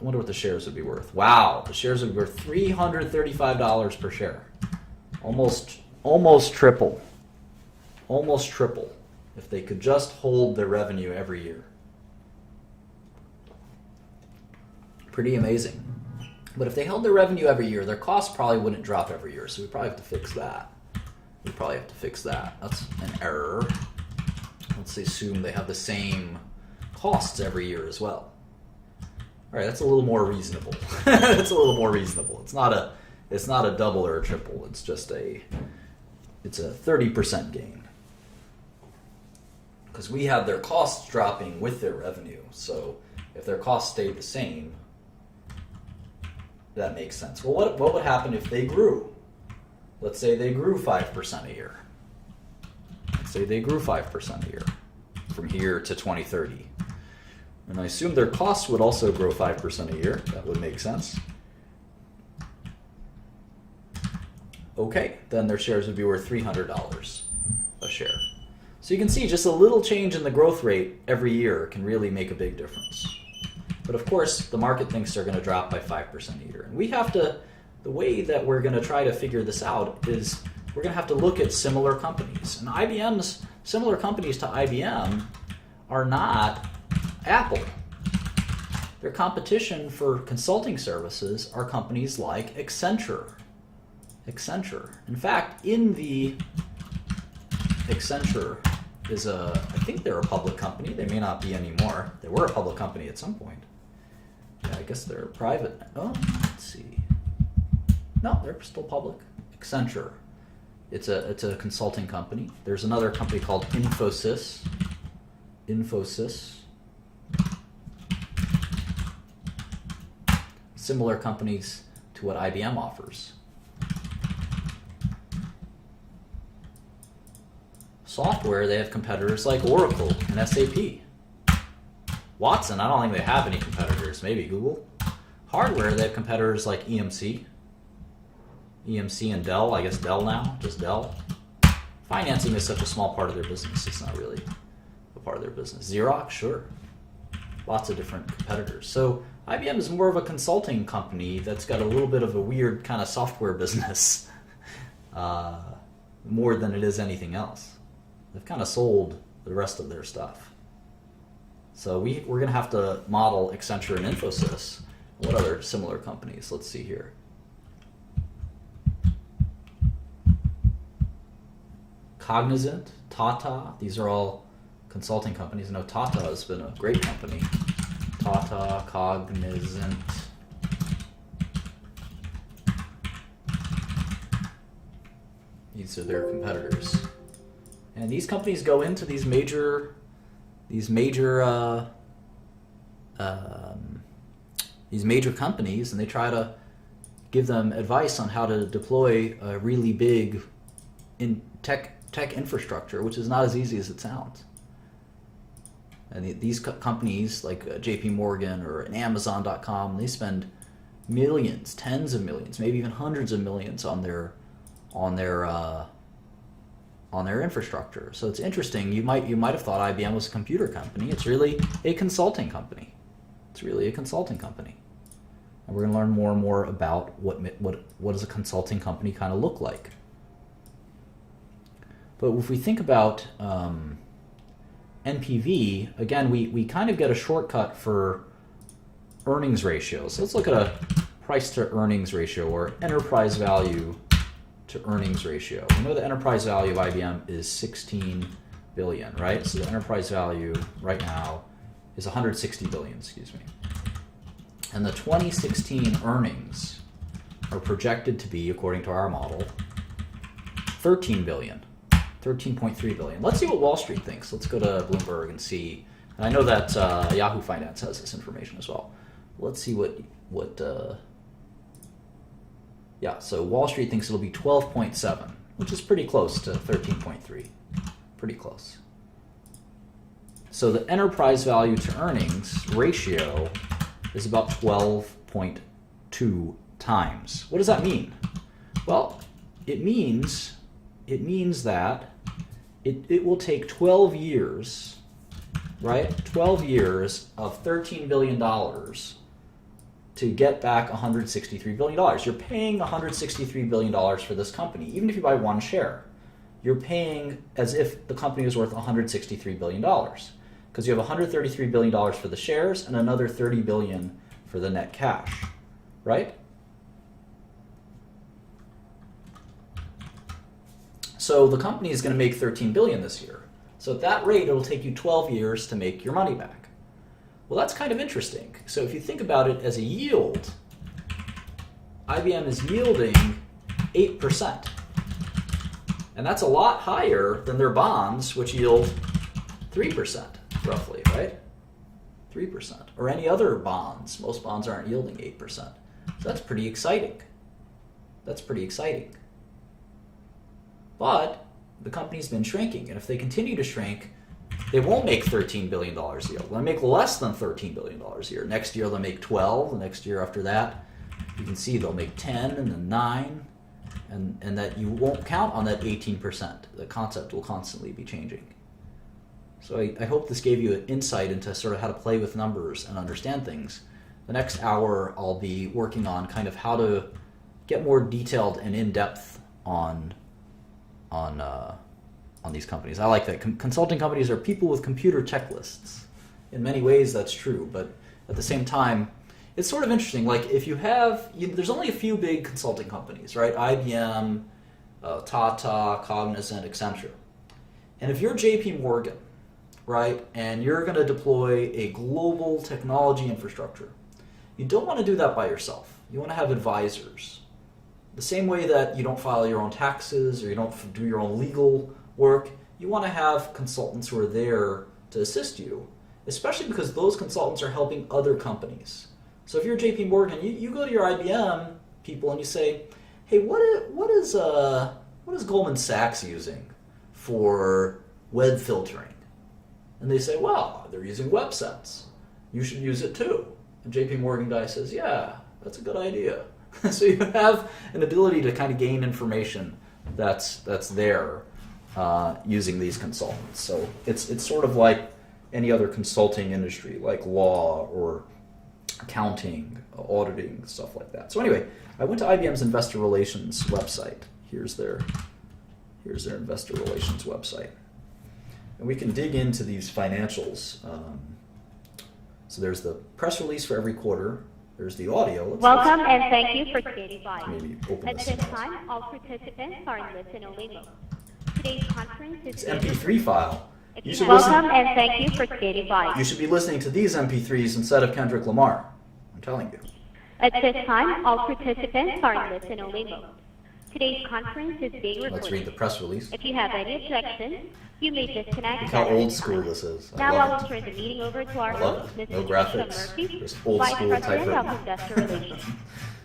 wonder what the shares would be worth. Wow, the shares would be worth $335 per share. Almost triple. Almost triple if they could just hold their revenue every year. Pretty amazing. But if they held their revenue every year, their costs probably wouldn't drop every year. So we probably have to fix that. That's an error. Let's assume they have the same costs every year as well. All right, that's a little more reasonable. That's a little more reasonable. It's not a double or a triple. It's a 30% gain. Because we have their costs dropping with their revenue. So if their costs stayed the same, that makes sense. Well, what would happen if they grew? Let's say they grew 5% a year. Let's say they grew 5% a year from here to 2030. And I assume their costs would also grow 5% a year. That would make sense. Okay, then their shares would be worth $300 a share. So you can see just a little change in the growth rate every year can really make a big difference. But of course, the market thinks they're going to drop by 5% a year. And we have to, the way that we're going to try to figure this out is we're going to have to look at similar companies. And IBM's, similar companies to IBM are not Apple. Their competition for consulting services are companies like Accenture. In fact, Accenture is I think they're a public company. They may not be anymore. They were a public company at some point. Yeah, I guess they're private. Oh, let's see. No, they're still public. Accenture. It's a consulting company. There's another company called Infosys. Similar companies to what IBM offers. Software, they have competitors like Oracle and SAP. Watson, I don't think they have any competitors. Maybe Google. Hardware, they have competitors like EMC and Dell. I guess Dell now, just Dell. Financing is such a small part of their business. It's not really a part of their business. Xerox, sure. Lots of different competitors. So IBM is more of a consulting company that's got a little bit of a weird kind of software business more than it is anything else. They've kind of sold the rest of their stuff. So we're going to have to model Accenture and Infosys. What other similar companies? Let's see here. Cognizant, Tata, these are all consulting companies. I know Tata has been a great company. Tata, Cognizant. These are their competitors. And these companies go into these major companies, and they try to give them advice on how to deploy a really big in tech infrastructure, which is not as easy as it sounds. And these companies like JP Morgan or an Amazon.com, they spend millions, tens of millions, maybe even hundreds of millions on their infrastructure. So it's interesting. You might have thought IBM was a computer company. It's really a consulting company. And we're going to learn more and more about what does a consulting company kind of look like. But if we think about NPV, again, we kind of get a shortcut for earnings ratios. So let's look at a price to earnings ratio, or enterprise value to earnings ratio. We know the enterprise value of IBM is 16 billion, right? So the enterprise value right now is 160 billion, excuse me. And the 2016 earnings are projected to be, according to our model, 13 billion, 13.3 billion. Let's see what Wall Street thinks. Let's go to Bloomberg and see. And I know that Yahoo Finance has this information as well. Let's see what yeah, so Wall Street thinks it'll be 12.7, which is pretty close to 13.3. Pretty close. So the enterprise value to earnings ratio is about 12.2 times. What does that mean? Well, it means that it will take 12 years, right? 12 years of $13 billion to get back $163 billion. You're paying $163 billion for this company, even if you buy one share. You're paying as if the company is worth $163 billion, because you have $133 billion for the shares and another $30 billion for the net cash, right? So the company is going to make $13 billion this year. So at that rate, it'll take you 12 years to make your money back. Well, that's kind of interesting. So if you think about it as a yield, IBM is yielding 8%. And that's a lot higher than their bonds, which yield 3%, roughly, right? 3%. Or any other bonds. Most bonds aren't yielding 8%. So that's pretty exciting. That's pretty exciting. But the company's been shrinking, and if they continue to shrink, they won't make $13 billion a year. They'll make less than $13 billion a year. Next year they'll make 12. The next year after that, you can see they'll make 10 and then 9. And that you won't count on that 18%. The concept will constantly be changing. So I hope this gave you an insight into sort of how to play with numbers and understand things. The next hour I'll be working on kind of how to get more detailed and in-depth on these companies. I like that. Consulting companies are people with computer checklists. In many ways that's true, but at the same time, it's sort of interesting. Like if you have, there's only a few big consulting companies, right? IBM, Tata, Cognizant, Accenture. And if you're JP Morgan, right, and you're going to deploy a global technology infrastructure, you don't want to do that by yourself. You want to have advisors. The same way that you don't file your own taxes or you don't do your own legal work, you want to have consultants who are there to assist you, especially because those consultants are helping other companies. So if you're JP Morgan, you go to your IBM people and you say, hey, what is Goldman Sachs using for web filtering? And they say, well, they're using WebSense. You should use it too. And JP Morgan guy says, yeah, that's a good idea. So you have an ability to kind of gain information that's there using these consultants. So it's sort of like any other consulting industry, like law or accounting, auditing, stuff like that. So anyway, I went to IBM's investor relations website. Here's their investor relations website. And we can dig into these financials. So there's the press release for every quarter. There's the audio. Welcome and thank you for standing by. Maybe open At this this up. time, all participants are in listen-only mode. Today's conference is It's MP3 file. If You you should welcome listen. and thank you for standing by. You should be listening to these MP3s instead of Kendrick Lamar. I'm telling you. At this time, all participants are in listen-only mode. Today's conference is being Let's read recorded. the press release. If you have any objections, you may disconnect. Look how at old any school time. this is. I Now I love will it. turn the meeting over to our I love host, it. Ms. No Patricia graphics. Murphy, Just old Vice school President of typewritten. Investor Relations.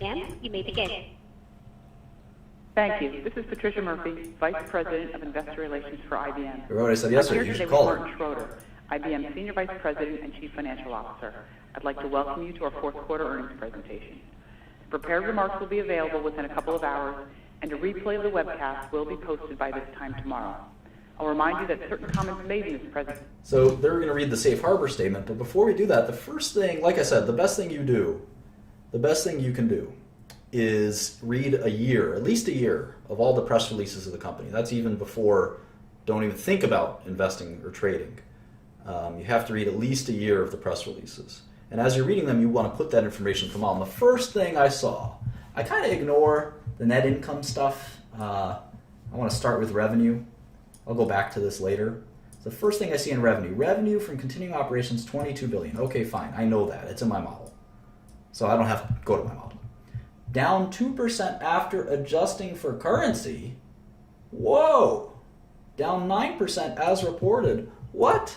Ma'am, you may begin. Thank you. This is Patricia Murphy, Vice President of Investor Relations for IBM. Remember what I said I'm yesterday? here You today should with call Martin her. Schroeder, IBM Senior Vice President and Chief Financial Officer. I'd like to welcome you to our fourth quarter earnings presentation. Prepared remarks will be available within a couple of hours, and a replay of the webcast will be posted by this time tomorrow. I'll remind you that certain comments made in this presentation. So they're going to read the safe harbor statement, but before we do that, the first thing, like I said, the best thing you can do is read a year, at least a year, of all the press releases of the company. That's even before, don't even think about investing or trading. You have to read at least a year of the press releases. And as you're reading them, you want to put that information from on. The first thing I saw, I kind of ignore the net income stuff. I want to start with revenue. I'll go back to this later. The first thing I see in revenue from continuing operations, $22 billion. Okay, fine, I know that. It's in my model. So I don't have to go to my model. down 2% after adjusting for currency. Whoa! Down 9% as reported. What?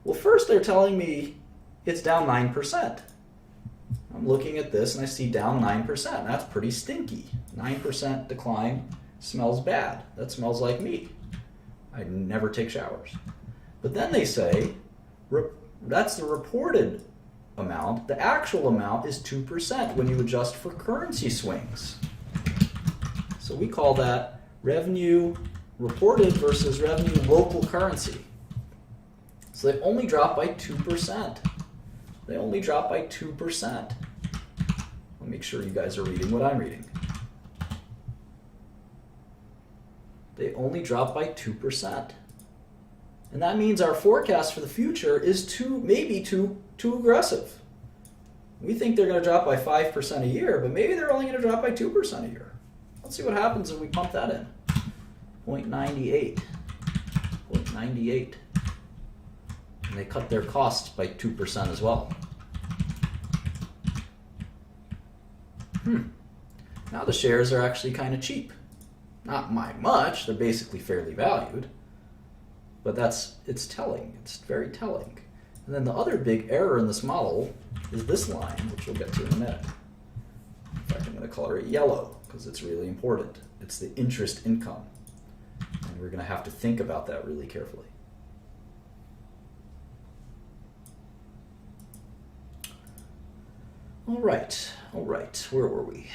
Well, first they're telling me it's down 9%. I'm looking at this and I see down 9%. That's pretty stinky. 9% decline smells bad. That smells like me. I never take showers. But then they say that's the reported amount. The actual amount is 2% when you adjust for currency swings. So we call that revenue reported versus revenue local currency. So they only dropped by 2%. They only dropped by 2%. I'll make sure you guys are reading what I'm reading. They only dropped by 2%. And that means our forecast for the future is maybe too aggressive. We think they're going to drop by 5% a year, but maybe they're only going to drop by 2% a year. Let's see what happens if we pump that in. 0.98. 0.98. And they cut their costs by 2% as well. Now the shares are actually kind of cheap. Not by much, they're basically fairly valued. But it's telling, it's very telling. And then the other big error in this model is this line, which we'll get to in a minute. In fact, I'm going to color it yellow because it's really important. It's the interest income. And we're going to have to think about that really carefully. All right, where were we?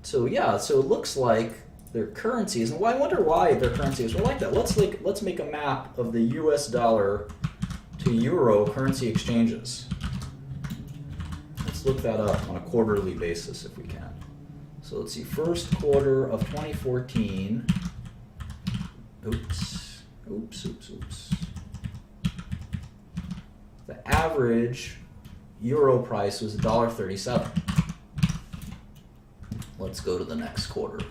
So yeah, so it looks like their currencies, and I wonder why their currencies were like that. Let's make a map of the US dollar to euro currency exchanges. Let's look that up on a quarterly basis if we can. So let's see, first quarter of 2014. Oops. The average euro price was $1.37. Let's go to the next quarter.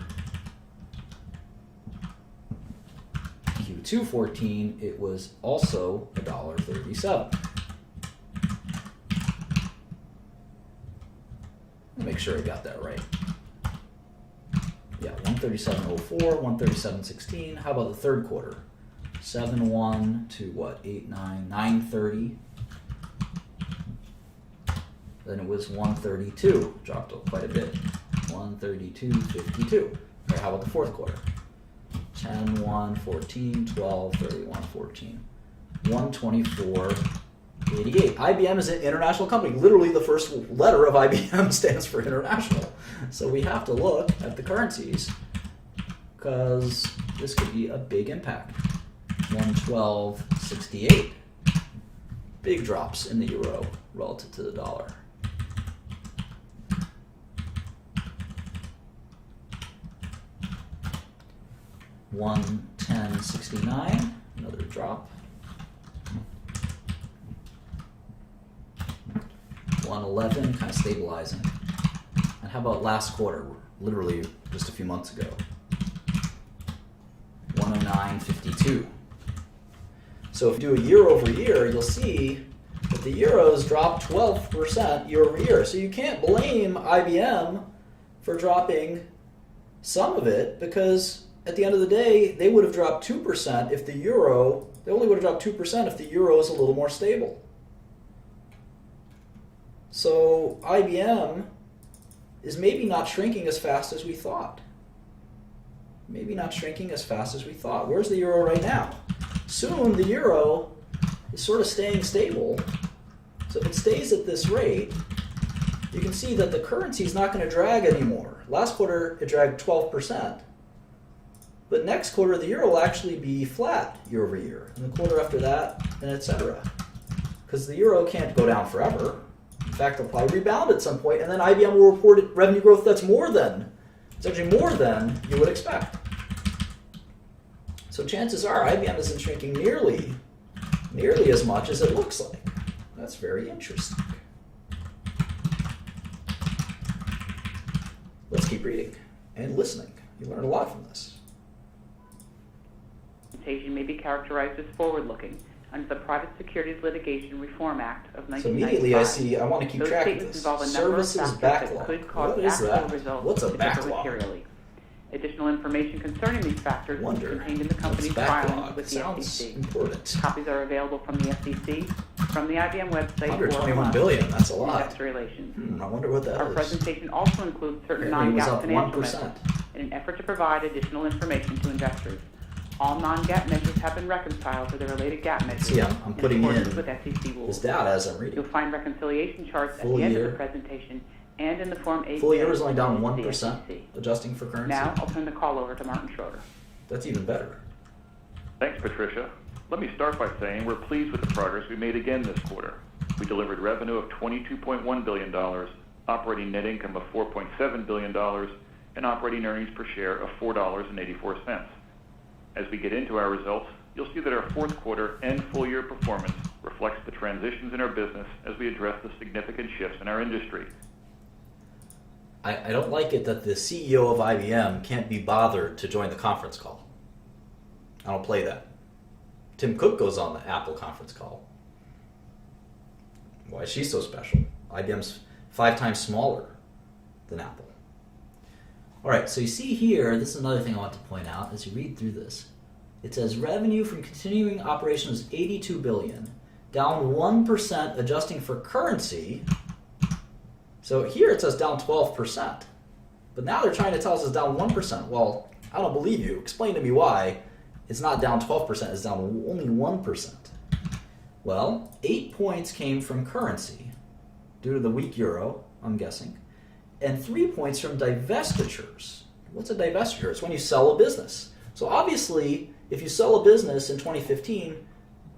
Q2 14, it was also $1.37. Make sure I got that right. Yeah, 137.04, 137.16. How about the third quarter? 7.1 to what? 8.9, 9.30. Then it was 132, dropped quite a bit. 132.52. Okay, how about the fourth quarter? 10, 1, 14, 12, 31, 14. 124.88. IBM is an international company. Literally the first letter of IBM stands for international. So we have to look at the currencies because this could be a big impact. 112.68. Big drops in the euro relative to the dollar. 110.69, another drop. 111, kind of stabilizing. And how about last quarter, literally just a few months ago? 109.52. So if you do a year over year, you'll see that the euros dropped 12% year over year. So you can't blame IBM for dropping some of it, because at the end of the day, they would have dropped 2% if they only would have dropped 2% if the euro is a little more stable. So IBM is maybe not shrinking as fast as we thought. Where's the euro right now? Soon the euro is sort of staying stable. So if it stays at this rate, you can see that the currency is not going to drag anymore. Last quarter, it dragged 12%. But next quarter, the euro will actually be flat year over year. And the quarter after that, and etc. Because the euro can't go down forever. In fact, it'll probably rebound at some point, and then IBM will report revenue growth that's it's actually more than you would expect. So chances are IBM isn't shrinking nearly as much as it looks like. That's very interesting. Let's keep reading and listening. You learn a lot from this. Presentation may be characterized as forward-looking. under the Private Securities Litigation Reform Act of So 1995. immediately I see, I want to keep Those track of statements this. involve a number of Services factors that backlog. could cause What is actual that? results What's a to differ backlog? materially. Additional information concerning these factors is Wonder. contained in the What's company's backlog? filings with the Sounds SEC. important. Copies are available from the SEC, from the IBM website, or 121 from billion, that's a lot. Investor Relations. I wonder what that Our is. presentation also includes certain Apparently it was non-GAAP up financial 1%. measures in an effort to provide additional information to investors. All non-GAAP measures have been reconciled to the related GAAP measures See, I'm putting accordance in with SEC This rules. data as I'm You'll reading. find reconciliation charts at Full the end of year. the presentation and in the Form 8. Full year is only down to the 1%, SEC. adjusting for currency. Now, I'll turn the call over to Martin Schroeder. That's even better. Thanks, Patricia. Let me start by saying we're pleased with the progress we made again this quarter. We delivered revenue of $22.1 billion, operating net income of $4.7 billion, and operating earnings per share of $4.84. As we get into our results, you'll see that our fourth quarter and full year performance reflects the transitions in our business as we address the significant shifts in our industry. I don't like it that the CEO of IBM can't be bothered to join the conference call. I don't play that. Tim Cook goes on the Apple conference call. Why is she so special? IBM's 5 times smaller than Apple. All right, so you see here, this is another thing I want to point out as you read through this. It says revenue from continuing operations is $82 billion, down 1% adjusting for currency. So here it says down 12%. But now they're trying to tell us it's down 1%. Well, I don't believe you. Explain to me why it's not down 12%, it's down only 1%. Well, 8 points came from currency due to the weak euro, I'm guessing, and 3 points from divestitures. What's a divestiture? It's when you sell a business. So obviously, if you sell a business in 2015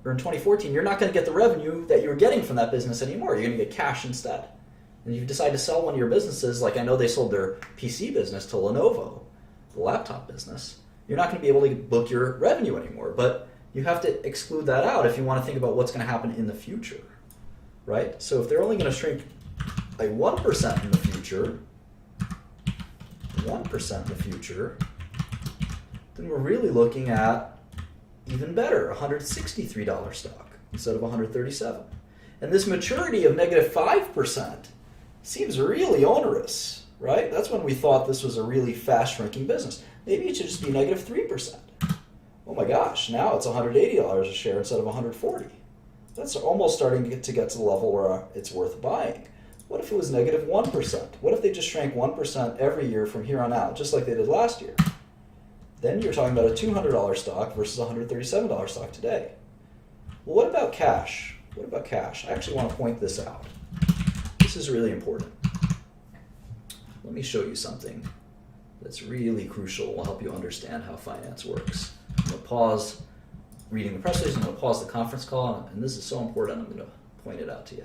or in 2014, you're not going to get the revenue that you were getting from that business anymore. You're going to get cash instead. And if you decide to sell one of your businesses, like I know they sold their PC business to Lenovo, the laptop business, you're not going to be able to book your revenue anymore. But you have to exclude that out if you want to think about what's going to happen in the future, right? So if they're only going to shrink by 1% in the future, 1% in the future, then we're really looking at even better, $163 stock instead of $137. And this maturity of negative 5% seems really onerous, right? That's when we thought this was a really fast shrinking business. Maybe it should just be negative 3%. Oh my gosh, now it's $180 a share instead of $140. That's almost starting to get to the level where it's worth buying. What if it was negative 1%? What if they just shrank 1% every year from here on out, just like they did last year? Then you're talking about a $200 stock versus a $137 stock today. Well, what about cash? What about cash? I actually want to point this out. This is really important. Let me show you something that's really crucial. Will help you understand how finance works. I'm going to pause reading the press release. I'm going to pause the conference call, and this is so important. I'm going to point it out to you.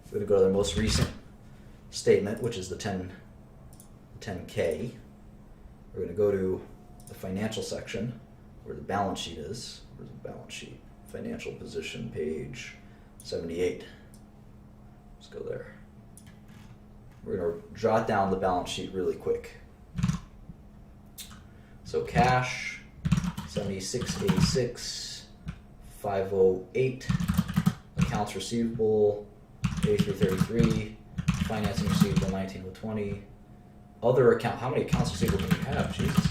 We're going to go to the most recent statement, which is the 10K. We're going to go to the financial section where the balance sheet is. Where's the balance sheet? Financial position, page 78. Let's go there. We're going to jot down the balance sheet really quick. So cash, 7686, 508, accounts receivable, 8333, financing receivable, 1920, other account. How many accounts receivable do you have? Jesus.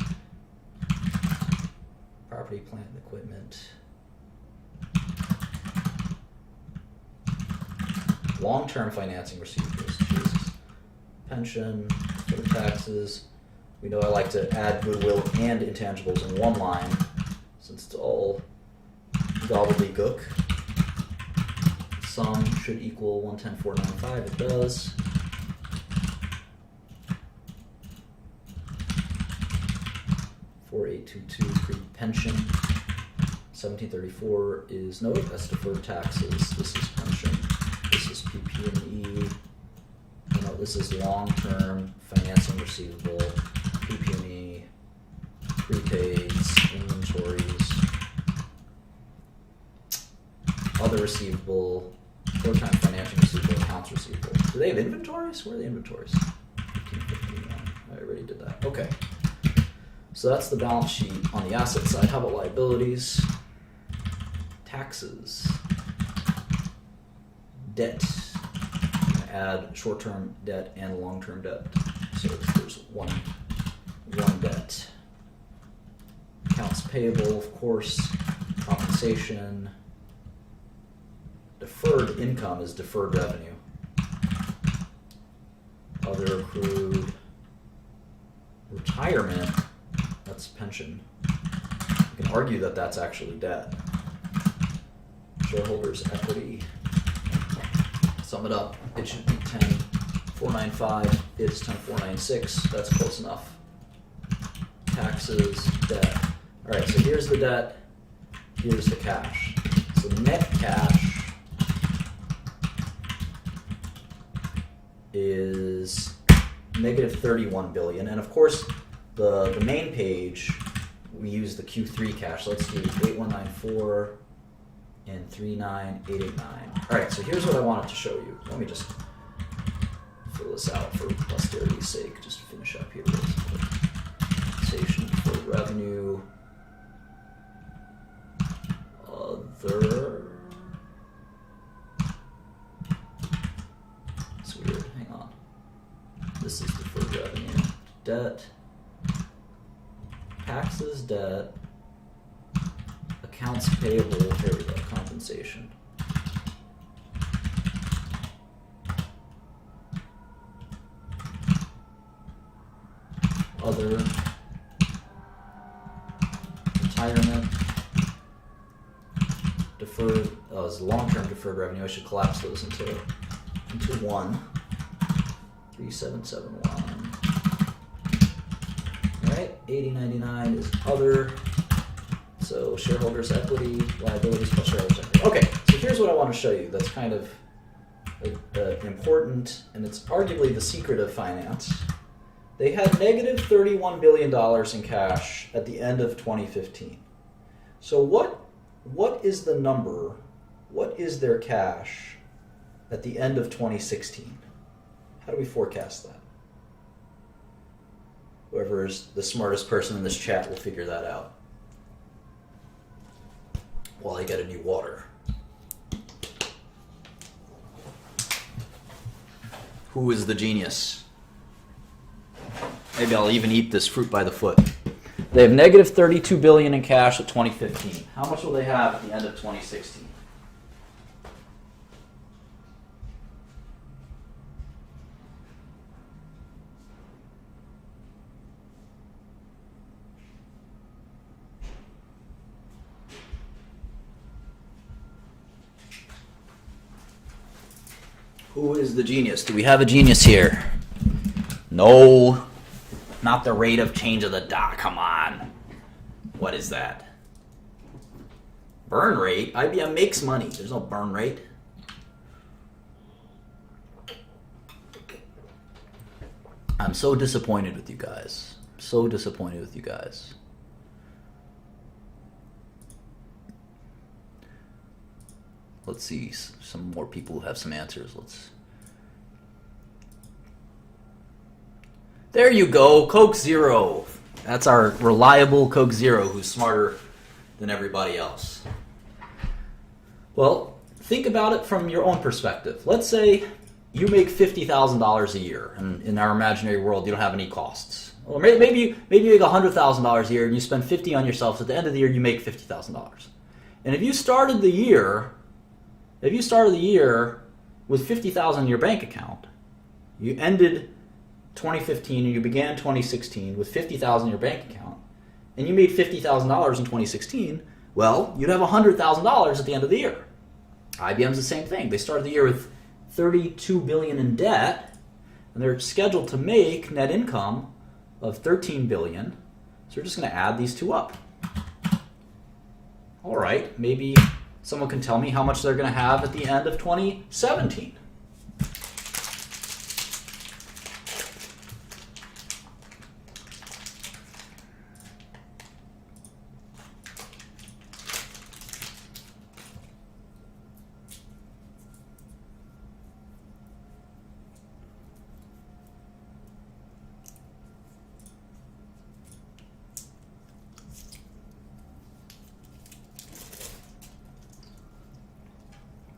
Property, plant, and equipment. Long-term financing receivables. Jesus. Pension, deferred taxes. We know I like to add goodwill and intangibles in one line, since it's all gobbledygook. Sum should equal 110,495. It does. $4,822 pre-pension. 1734 is no, that's deferred taxes. This is pension. This is PP&E. No, this is long-term financing receivable. PP&E, prepaids, inventories, other receivable, short-time financial receivable, accounts receivable. Do they have inventories? Where are the inventories? 1551. I already did that. Okay. So that's the balance sheet on the asset side. How about liabilities? taxes, debt. Add short-term debt and long-term debt. So there's one debt. Accounts payable, of course, compensation. Deferred income is deferred revenue. Other accrued. Retirement, that's pension. You can argue that that's actually debt. Shareholders' equity. Sum it up, it should be 10,495. It's 10,496. That's close enough. Taxes, debt. All right, so here's the debt. Here's the cash. So net cash is negative 31 billion, and of course, the main page we use the Q3 cash. So let's do 8194 and 39889. All right, so here's what I wanted to show you. Let me just fill this out for posterity's sake. Just to finish up here. Compensation for revenue. Other. It's weird. Hang on. This is deferred revenue. Debt. Taxes, debt. Accounts payable. Here we go. Compensation. Other. Retirement. Deferred. Oh, it's long-term deferred revenue. I should collapse those into one. 3771. All right. 8099 is other. So shareholders' equity, liabilities plus shareholders' equity. Okay, so here's what I want to show you that's kind of important, and it's arguably the secret of finance. They had negative $31 billion in cash at the end of 2015. So what is the number, what is their cash at the end of 2016? How do we forecast that? Whoever is the smartest person in this chat will figure that out. While I get a new water. Who is the genius? Maybe I'll even eat this fruit by the foot. They have negative $32 billion in cash at 2015. How much will they have at the end of 2016? Who is the genius? Do we have a genius here? No. Not the rate of change of the dollar. Come on. What is that? Burn rate? IBM makes money. There's no burn rate. I'm so disappointed with you guys. So disappointed with you guys. Let's see some more people who have some answers. There you go, Coke Zero. That's our reliable Coke Zero who's smarter than everybody else. Well, think about it from your own perspective. Let's say you make $50,000 a year, and in our imaginary world, you don't have any costs. Or maybe you make $100,000 a year, and you spend $50 on yourself. So at the end of the year, you make $50,000. And if you started the year with $50,000 in your bank account, you ended 2015 and you began 2016 with $50,000 in your bank account, and you made $50,000 in 2016, well, you'd have $100,000 at the end of the year. IBM's the same thing. They started the year with $32 billion in debt, and they're scheduled to make net income of $13 billion. So we're just going to add these two up. All right, maybe someone can tell me how much they're going to have at the end of 2017.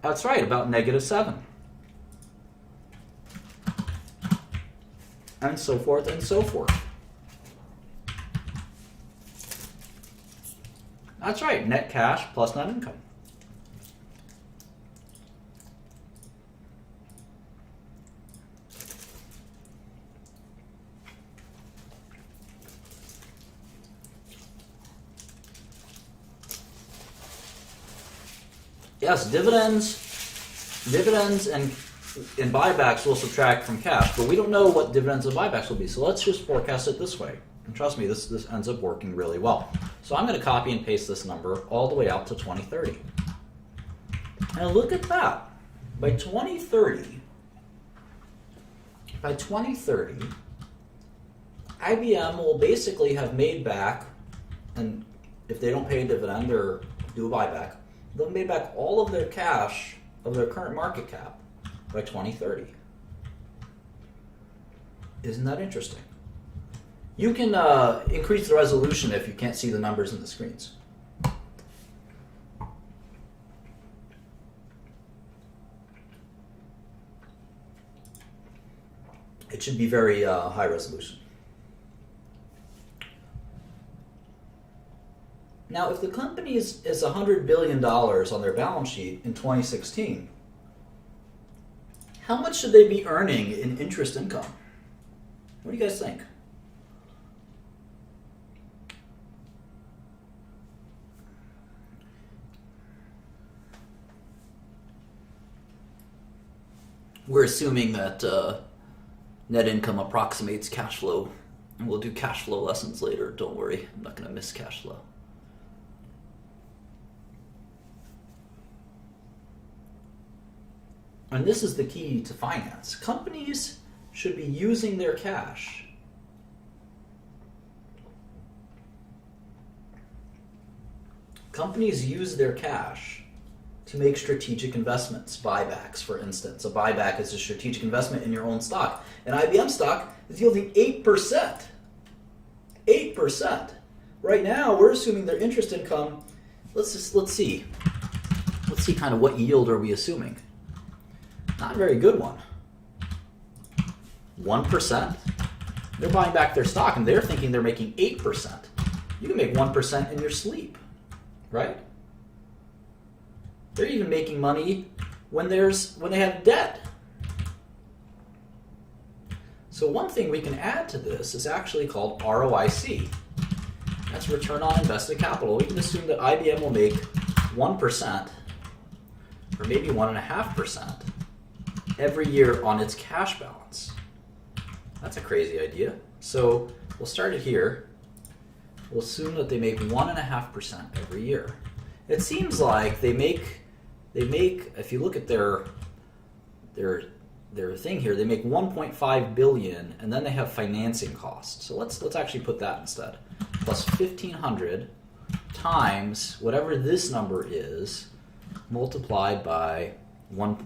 That's right, about -7. And so forth and so forth. That's right, net cash plus net income. Yes, dividends and buybacks will subtract from cash, but we don't know what dividends and buybacks will be. So let's just forecast it this way. And trust me, this ends up working really well. So I'm going to copy and paste this number all the way out to 2030. And look at that. By 2030, IBM will basically have made back, and if they don't pay a dividend or do a buyback, they'll have made back all of their cash of their current market cap by 2030. Isn't that interesting? You can increase the resolution if you can't see the numbers in the screens. It should be very high resolution. Now, if the company is $100 billion on their balance sheet in 2016, how much should they be earning in interest income? What do you guys think? We're assuming that net income approximates cash flow, and we'll do cash flow lessons later. Don't worry, I'm not going to miss cash flow. And this is the key to finance. Companies should be using their cash Companies use their cash to make strategic investments, buybacks, for instance. A buyback is a strategic investment in your own stock. An IBM stock is yielding 8%. 8%. Right now, we're assuming their interest income. Let's see. Let's see kind of what yield are we assuming. Not a very good one. 1%. They're buying back their stock and they're thinking they're making 8%. You can make 1% in your sleep, right? They're even making money when they have debt. So one thing we can add to this is actually called ROIC. That's return on invested capital. We can assume that IBM will make 1% or maybe 1.5% every year on its cash balance. That's a crazy idea. So we'll start it here. We'll assume that they make 1.5% every year. It seems like they make, if you look at their thing here, they make 1.5 billion, and then they have financing costs. So let's actually put that instead. Plus 1,500 times whatever this number is, multiplied by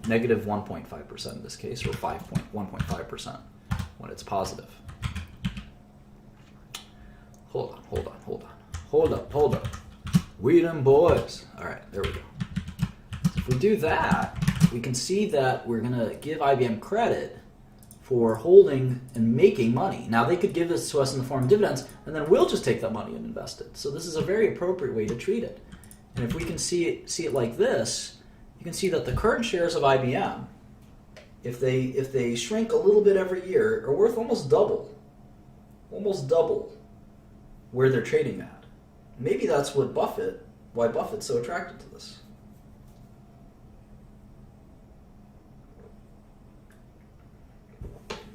negative 1.5% in this case, or 1.5% when it's positive. Hold up. We them boys. All right, there we go. So if we do that, we can see that we're going to give IBM credit for holding and making money. Now, they could give this to us in the form of dividends, and then we'll just take that money and invest it. So this is a very appropriate way to treat it. And if we can see it like this, you can see that the current shares of IBM, if they shrink a little bit every year, are worth almost double where they're trading at. Maybe that's why Buffett's so attracted to this.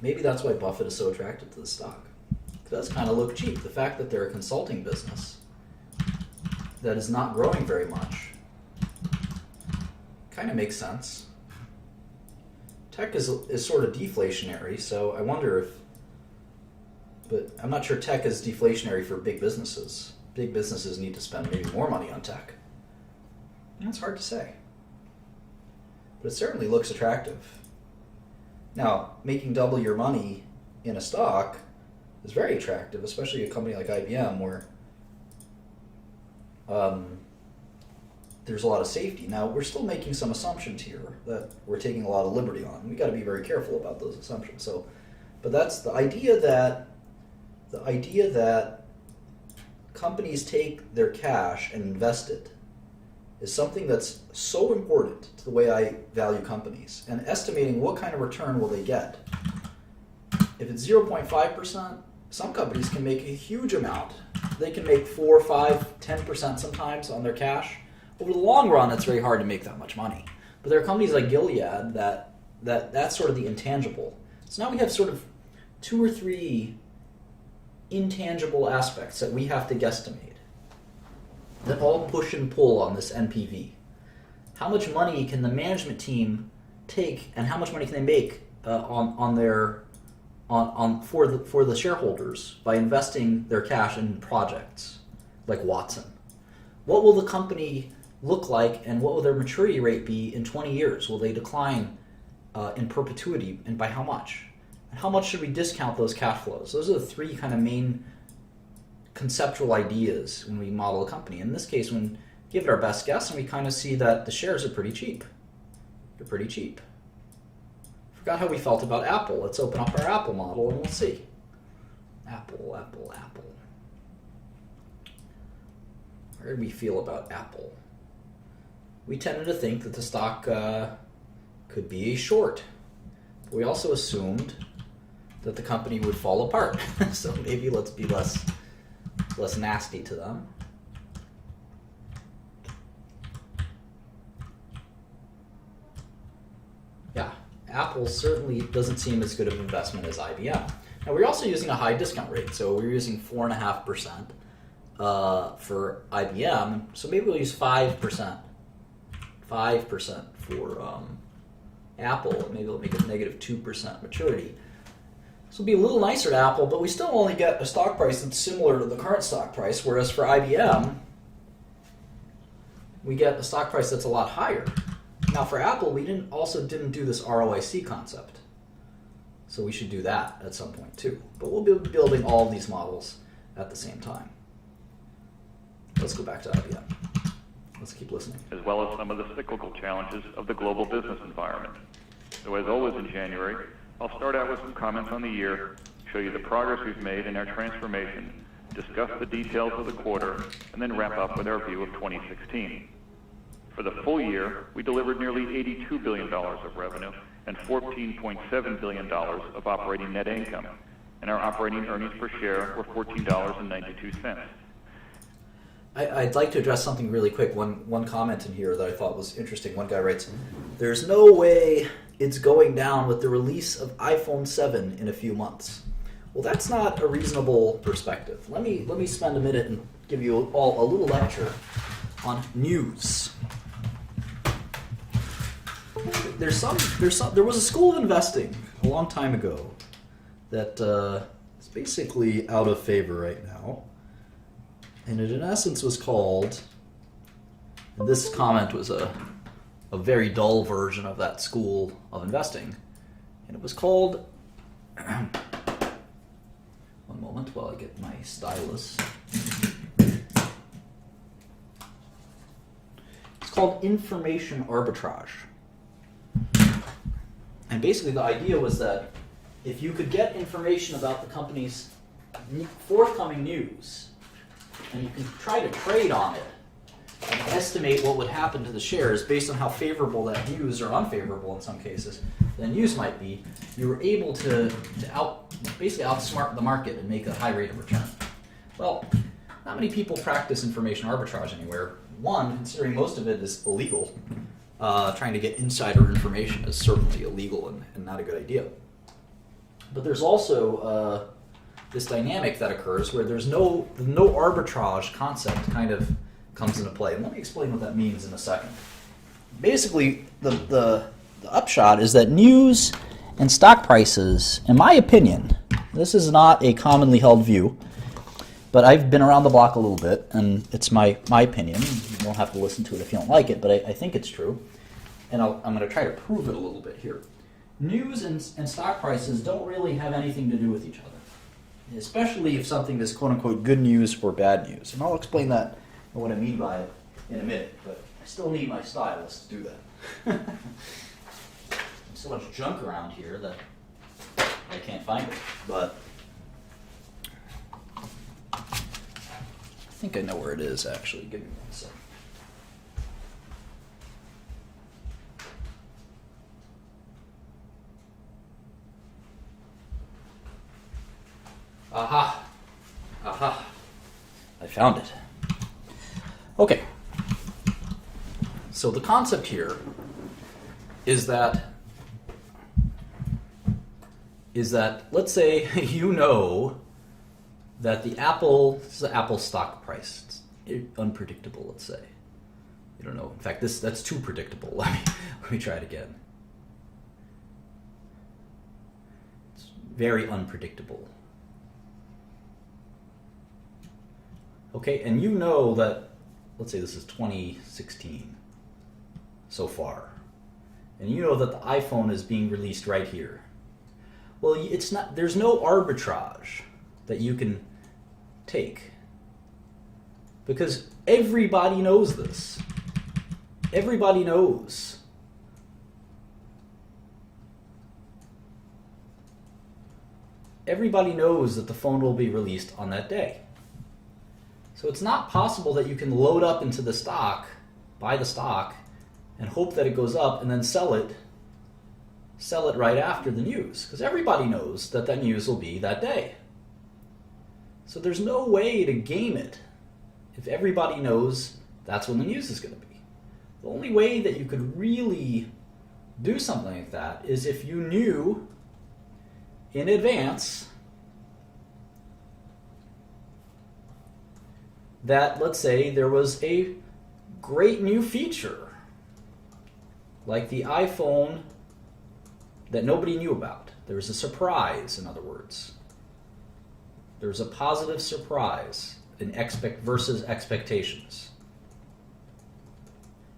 Maybe that's why Buffett is so attracted to the stock. It does kind of look cheap. The fact that they're a consulting business that is not growing very much kind of makes sense. Tech is sort of deflationary, so I wonder if, but I'm not sure tech is deflationary for big businesses. Big businesses need to spend maybe more money on tech. It's hard to say. But it certainly looks attractive. Now, making double your money in a stock is very attractive, especially a company like IBM where there's a lot of safety. Now, we're still making some assumptions here that we're taking a lot of liberty on. We got to be very careful about those assumptions. So, but that's the idea that companies take their cash and invest it is something that's so important to the way I value companies. And estimating what kind of return will they get. If it's 0.5%, some companies can make a huge amount. They can make 4, 5, 10% sometimes on their cash. Over the long run, it's very hard to make that much money. But there are companies like Gilead that's sort of the intangible. So now we have sort of 2 or 3 intangible aspects that we have to guesstimate that all push and pull on this NPV. How much money can the management team take, and how much money can they make for the shareholders by investing their cash in projects like Watson? What will the company look like, and what will their maturity rate be in 20 years? Will they decline in perpetuity, and by how much? And how much should we discount those cash flows? Those are the 3 kind of main conceptual ideas when we model a company. In this case, when we give it our best guess, and we kind of see that the shares are pretty cheap. They're pretty cheap. Forgot how we felt about Apple. Let's open up our Apple model and we'll see. Apple. How did we feel about Apple? We tended to think that the stock could be a short. But we also assumed that the company would fall apart. So maybe let's be less nasty to them. Yeah, Apple certainly doesn't seem as good of an investment as IBM. Now, we're also using a high discount rate, so we're using 4.5% for IBM, so maybe we'll use 5%. 5% for Apple, maybe we'll make it negative 2% maturity. This will be a little nicer to Apple, but we still only get a stock price that's similar to the current stock price, whereas for IBM, we get a stock price that's a lot higher. Now for Apple, we didn't do this ROIC concept. So we should do that at some point too. But we'll be building all of these models at the same time. Let's go back to IBM. Let's keep listening. As well as some of the cyclical challenges of the global business environment. So as always in January, I'll start out with some comments on the year, show you the progress we've made in our transformation, discuss the details of the quarter, and then wrap up with our view of 2016. For the full year, we delivered nearly $82 billion of revenue and $14.7 billion of operating net income, and our operating earnings per share were $14.92. I'd like to address something really quick. One comment in here that I thought was interesting. One guy writes, "There's no way it's going down with the release of iPhone 7 in a few months." Well, that's not a reasonable perspective. Let me spend a minute and give you all a little lecture on news. There was a school of investing a long time ago that is basically out of favor right now. And it, in essence, was called, and this comment was a very dull version of that school of investing, and it was called, one moment while I get my stylus. It's called information arbitrage. And basically the idea was that if you could get information about the company's forthcoming news, and you can try to trade on it and estimate what would happen to the shares based on how favorable that news, or unfavorable in some cases, the news might be, you were able to basically outsmart the market and make a high rate of return. Well, not many people practice information arbitrage anywhere. One, considering most of it is illegal, trying to get insider information is certainly illegal and not a good idea. But there's also this dynamic that occurs where there's no arbitrage concept kind of comes into play. And let me explain what that means in a second. Basically, the upshot is that news and stock prices, in my opinion, this is not a commonly held view, but I've been around the block a little bit, and it's my opinion. You don't have to listen to it if you don't like it, but I think it's true. And I'm going to try to prove it a little bit here. News and stock prices don't really have anything to do with each other, especially if something is quote-unquote good news or bad news. And I'll explain that and what I mean by it in a minute. But I still need my stylus to do that. So much junk around here that I can't find it, but I think I know where it is actually. Give me one second. Aha! Aha! I found it. Okay. So the concept here is that let's say you know that this is the Apple stock price. It's unpredictable, let's say. You don't know. In fact, that's too predictable. Let me try it again. It's very unpredictable. Okay, and you know that, let's say this is 2016 so far, and you know that the iPhone is being released right here. Well, there's no arbitrage that you can take because everybody knows this. Everybody knows. Everybody knows that the phone will be released on that day. So it's not possible that you can load up into the stock, buy the stock, and hope that it goes up and then sell it right after the news. Because everybody knows that news will be that day. So there's no way to game it if everybody knows that's when the news is going to be. The only way that you could really do something like that is if you knew in advance that, let's say, there was a great new feature, like the iPhone, that nobody knew about. There was a surprise, in other words. There was a positive surprise in versus expectations.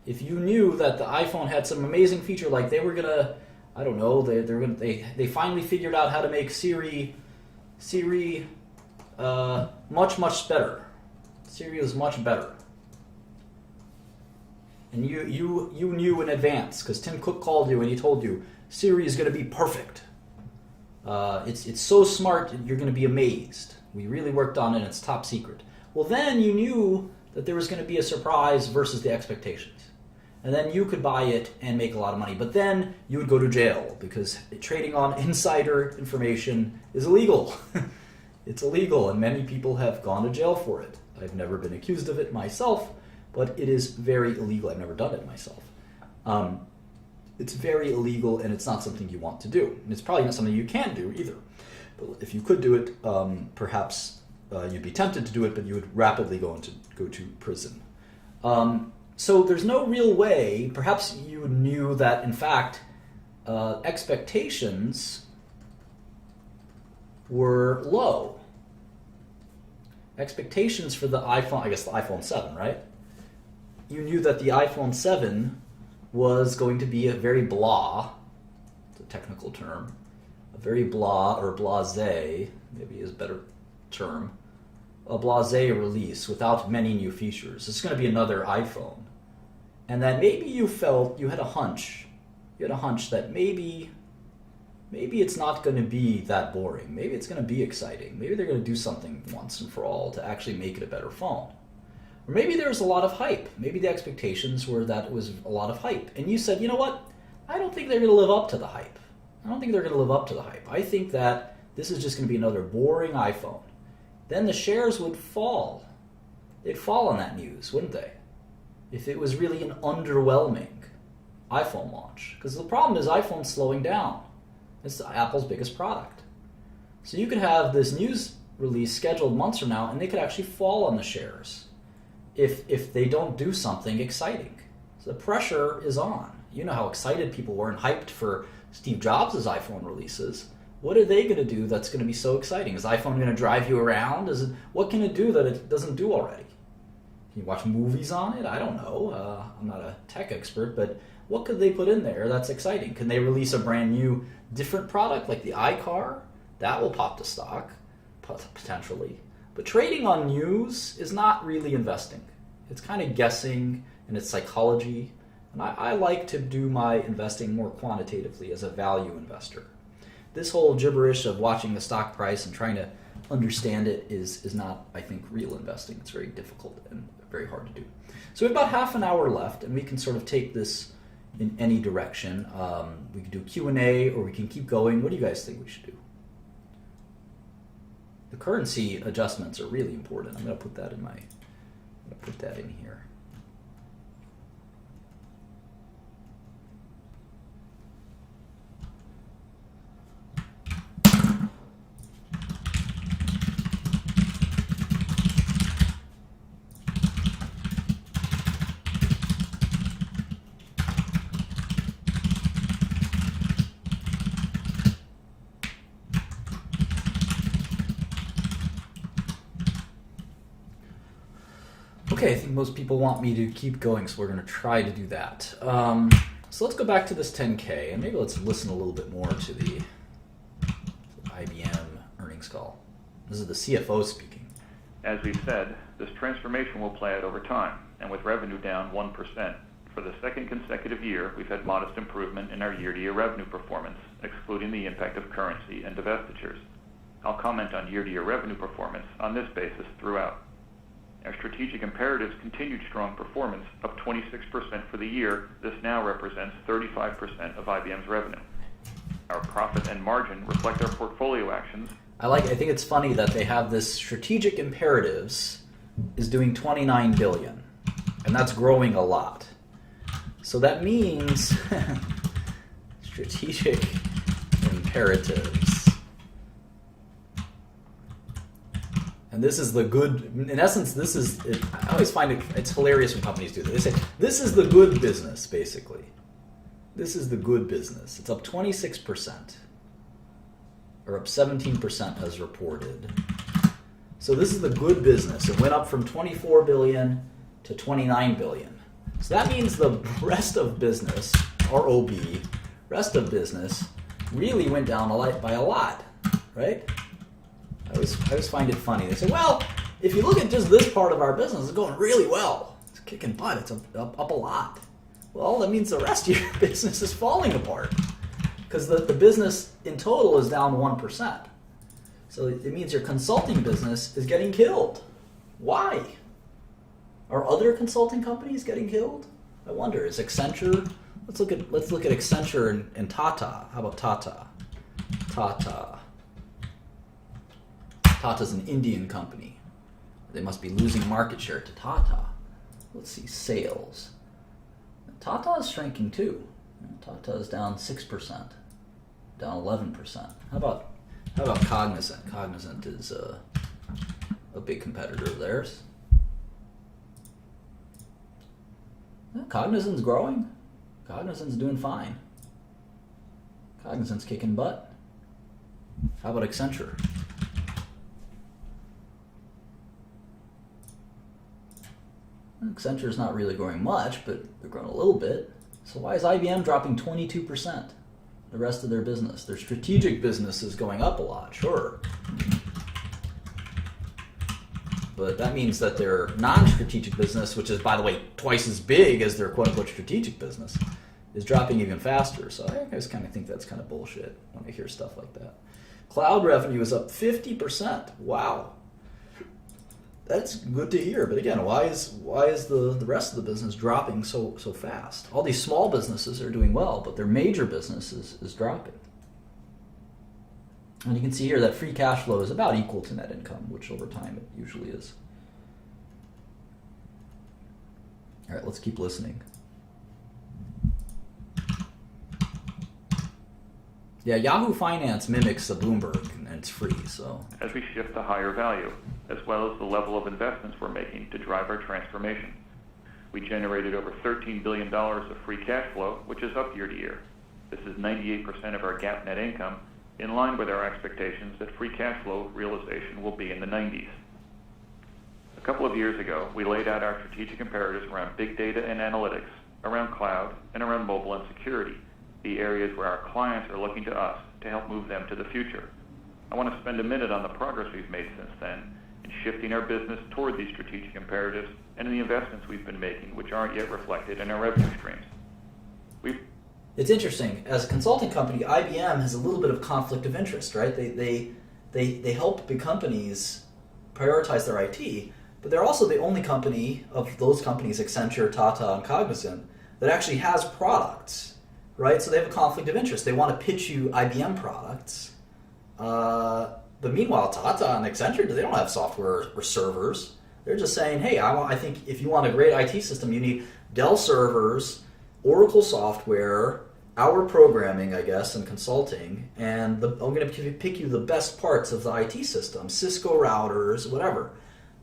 If you knew that the iPhone had some amazing feature, like they were gonna, I don't know, they finally figured out how to make Siri much better. Siri is much better. And you knew in advance, because Tim Cook called you and he told you, Siri is going to be perfect. It's so smart, you're going to be amazed. We really worked on it, and it's top secret. Well, then you knew that there was going to be a surprise versus the expectations. And then you could buy it and make a lot of money. But then you would go to jail, because trading on insider information is illegal. It's illegal, and many people have gone to jail for it. I've never been accused of it myself, but it is very illegal. I've never done it myself. It's very illegal, and it's not something you want to do. And it's probably not something you can do either. But if you could do it, perhaps you'd be tempted to do it, but you would rapidly go to prison. So there's no real way. Perhaps you knew that, in fact, expectations were low. Expectations for the iPhone, I guess the iPhone 7, right? You knew that the iPhone 7 was going to be a very blah, it's a technical term, a very blah or blasé, maybe is a better term, a blasé release without many new features. It's going to be another iPhone. And then maybe you had a hunch that maybe it's not going to be that boring. Maybe it's going to be exciting. Maybe they're going to do something once and for all to actually make it a better phone. Or maybe there was a lot of hype. Maybe the expectations were that it was a lot of hype. And you said, you know what? I don't think they're going to live up to the hype. I think that this is just going to be another boring iPhone. Then the shares would fall. They'd fall on that news, wouldn't they? If it was really an underwhelming iPhone launch. Because the problem is iPhone's slowing down. It's Apple's biggest product. So you could have this news release scheduled months from now, and they could actually fall on the shares if they don't do something exciting. So the pressure is on. You know how excited people were and hyped for Steve Jobs' iPhone releases. What are they going to do that's going to be so exciting? Is iPhone going to drive you around? What can it do that it doesn't do already? Can you watch movies on it? I don't know. I'm not a tech expert, but what could they put in there that's exciting? Can they release a brand new, different product like the iCar? That will pop the stock, potentially. But trading on news is not really investing. It's kind of guessing. and its psychology. And I like to do my investing more quantitatively as a value investor. This whole gibberish of watching the stock price and trying to understand it is not, I think, real investing. It's very difficult and very hard to do. So we have about half an hour left, and we can sort of take this in any direction. We can do Q&A, or we can keep going. What do you guys think we should do? The currency adjustments are really important. I'm going to put that in here. Okay, I think most people want me to keep going, so we're going to try to do that. So let's go back to this 10K, and maybe let's listen a little bit more to the IBM earnings call. This is the CFO speaking. As we've said, this transformation will play out over time, and with revenue down 1%. For the second consecutive year, we've had modest improvement in our year-to-year revenue performance, excluding the impact of currency and divestitures. I'll comment on year-to-year revenue performance on this basis throughout. Our strategic imperatives continued strong performance, up 26% for the year. This now represents 35% of IBM's revenue. Our profit and margin reflect our portfolio actions. I think it's funny that they have this strategic imperatives is doing 29 billion, and that's growing a lot. So that means strategic imperatives. And this is the good, in essence, I always find it's hilarious when companies do this. They say, this is the good business, basically. This is the good business. It's up 26%, or up 17% as reported. So this is the good business. It went up from 24 billion to 29 billion. So that means the rest of business, ROB, rest of business, really went down by a lot, right? I always find it funny. They say, well, if you look at just this part of our business, it's going really well. It's kicking butt. It's up a lot. Well, that means the rest of your business is falling apart because the business in total is down 1%. So it means your consulting business is getting killed. Why? Are other consulting companies getting killed? I wonder. Is Accenture? Let's look at Accenture and Tata. How about Tata? Tata's an Indian company. They must be losing market share to Tata. Let's see, sales. Tata is shrinking too. Tata is down 6%, down 11%. How about Cognizant? Cognizant is a big competitor of theirs. Cognizant's growing. Cognizant's doing fine. Cognizant's kicking butt. How about Accenture? Accenture's not really growing much, but they're growing a little bit. So why is IBM dropping 22%? The rest of their business. Their strategic business is going up a lot, sure. But that means that their non-strategic business, which is, by the way, twice as big as their quote-unquote strategic business, is dropping even faster. So I just kind of think that's kind of bullshit when I hear stuff like that. Cloud revenue is up 50%. Wow. That's good to hear, but again, why is the rest of the business dropping so fast? All these small businesses are doing well, but their major business is dropping. And you can see here that free cash flow is about equal to net income, which over time it usually is. All right, let's keep listening. Yeah, Yahoo Finance mimics the Bloomberg, and it's free, so. As we shift to higher value, as well as the level of investments we're making to drive our transformation. We generated over $13 billion of free cash flow, which is up year to year. This is 98% of our GAAP net income, in line with our expectations that free cash flow realization will be in the 90s. A couple of years ago, we laid out our strategic imperatives around big data and analytics, around cloud, and around mobile and security, the areas where our clients are looking to us to help move them to the future. I want to spend a minute on the progress we've made since then in shifting our business toward these strategic imperatives and in the investments we've been making, which aren't yet reflected in our revenue streams. It's interesting. As a consulting company, IBM has a little bit of conflict of interest, right? They help big companies prioritize their IT, but they're also the only company of those companies, Accenture, Tata, and Cognizant, that actually has products, right? So they have a conflict of interest. They want to pitch you IBM products, but meanwhile, Tata and Accenture, they don't have software or servers. They're just saying, hey, I think if you want a great IT system, you need Dell servers, Oracle software, our programming, I guess, and consulting, and I'm going to pick you the best parts of the IT system, Cisco routers, whatever.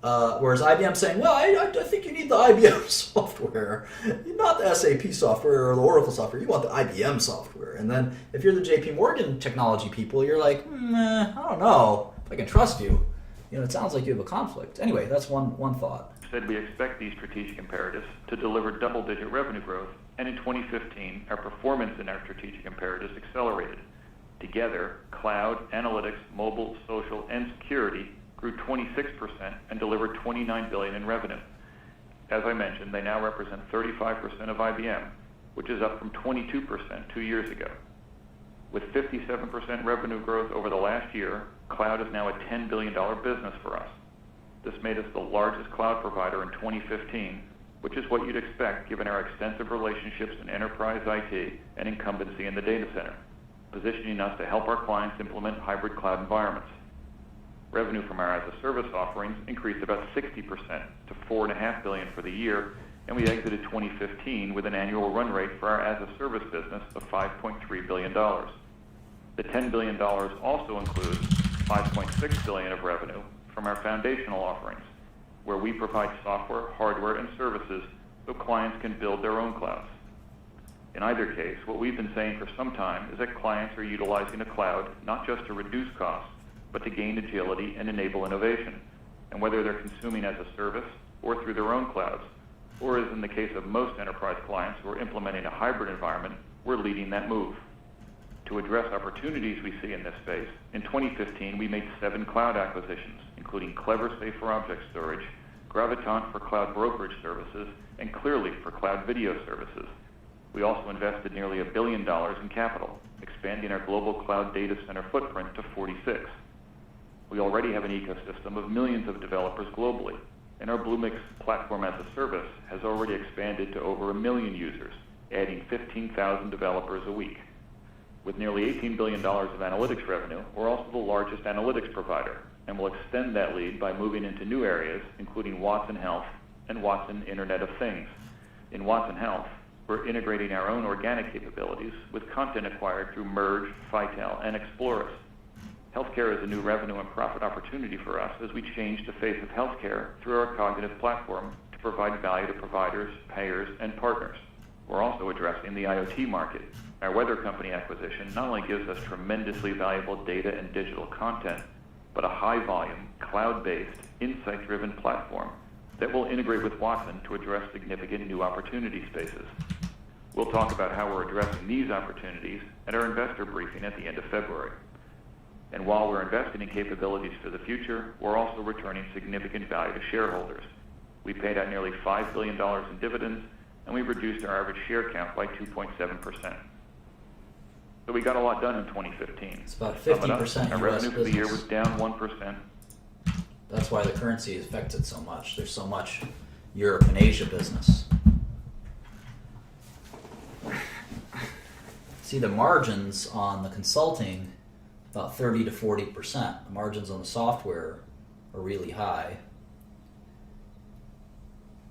Whereas IBM saying, well, I think you need the IBM software, not the SAP software or the Oracle software. You want the IBM software. And then if you're the JP Morgan technology people, you're like, I don't know if I can trust you. It sounds like you have a conflict. Anyway, that's one thought. Said we expect these strategic imperatives to deliver double-digit revenue growth, and in 2015, our performance in our strategic imperatives accelerated. Together, cloud, analytics, mobile, social, and security grew 26% and delivered $29 billion in revenue. As I mentioned, they now represent 35% of IBM, which is up from 22% 2 years ago. With 57% revenue growth over the last year, cloud is now a $10 billion business for us. This made us the largest cloud provider in 2015, which is what you'd expect given our extensive relationships in enterprise IT and incumbency in the data center, positioning us to help our clients implement hybrid cloud environments. Revenue from our as-a-service offerings increased about 60% to $4.5 billion for the year, and we exited 2015 with an annual run rate for our as-a-service business of $5.3 billion. The $10 billion also includes $5.6 billion of revenue from our foundational offerings, where we provide software, hardware, and services so clients can build their own clouds. In either case, what we've been saying for some time is that clients are utilizing the cloud not just to reduce costs, but to gain agility and enable innovation. And whether they're consuming as a service or through their own clouds, or as in the case of most enterprise clients who are implementing a hybrid environment, we're leading that move. To address opportunities we see in this space, in 2015 we made 7 cloud acquisitions, including CleverSafe for object storage, Graviton for cloud brokerage services, and Clearly for cloud video services. We also invested nearly $1 billion in capital, expanding our global cloud data center footprint to 46. We already have an ecosystem of millions of developers globally, and our Bluemix platform as a service has already expanded to over 1 million users, adding 15,000 developers a week. With nearly $18 billion of analytics revenue, we're also the largest analytics provider, and will extend that lead by moving into new areas, including Watson Health and Watson Internet of Things. In Watson Health, we're integrating our own organic capabilities with content acquired through Merge, Phitel, and Explorus. Healthcare is a new revenue and profit opportunity for us as we change the face of healthcare through our cognitive platform to provide value to providers, payers, and partners. We're also addressing the IoT market. Our Weather Company acquisition not only gives us tremendously valuable data and digital content, but a high-volume, cloud-based, insight-driven platform that will integrate with Watson to address significant new opportunity spaces. We'll talk about how we're addressing these opportunities at our investor briefing at the end of February. And while we're investing in capabilities for the future, we're also returning significant value to shareholders. We paid out nearly $5 billion in dividends, and we reduced our average share count by 2.7%. So we got a lot done in 2015. It's about 50% Our US revenue for the year was business. down 1%. That's why the currency affects it so much. There's so much Europe and Asia business. See, the margins on the consulting, about 30 to 40%. The margins on the software are really high.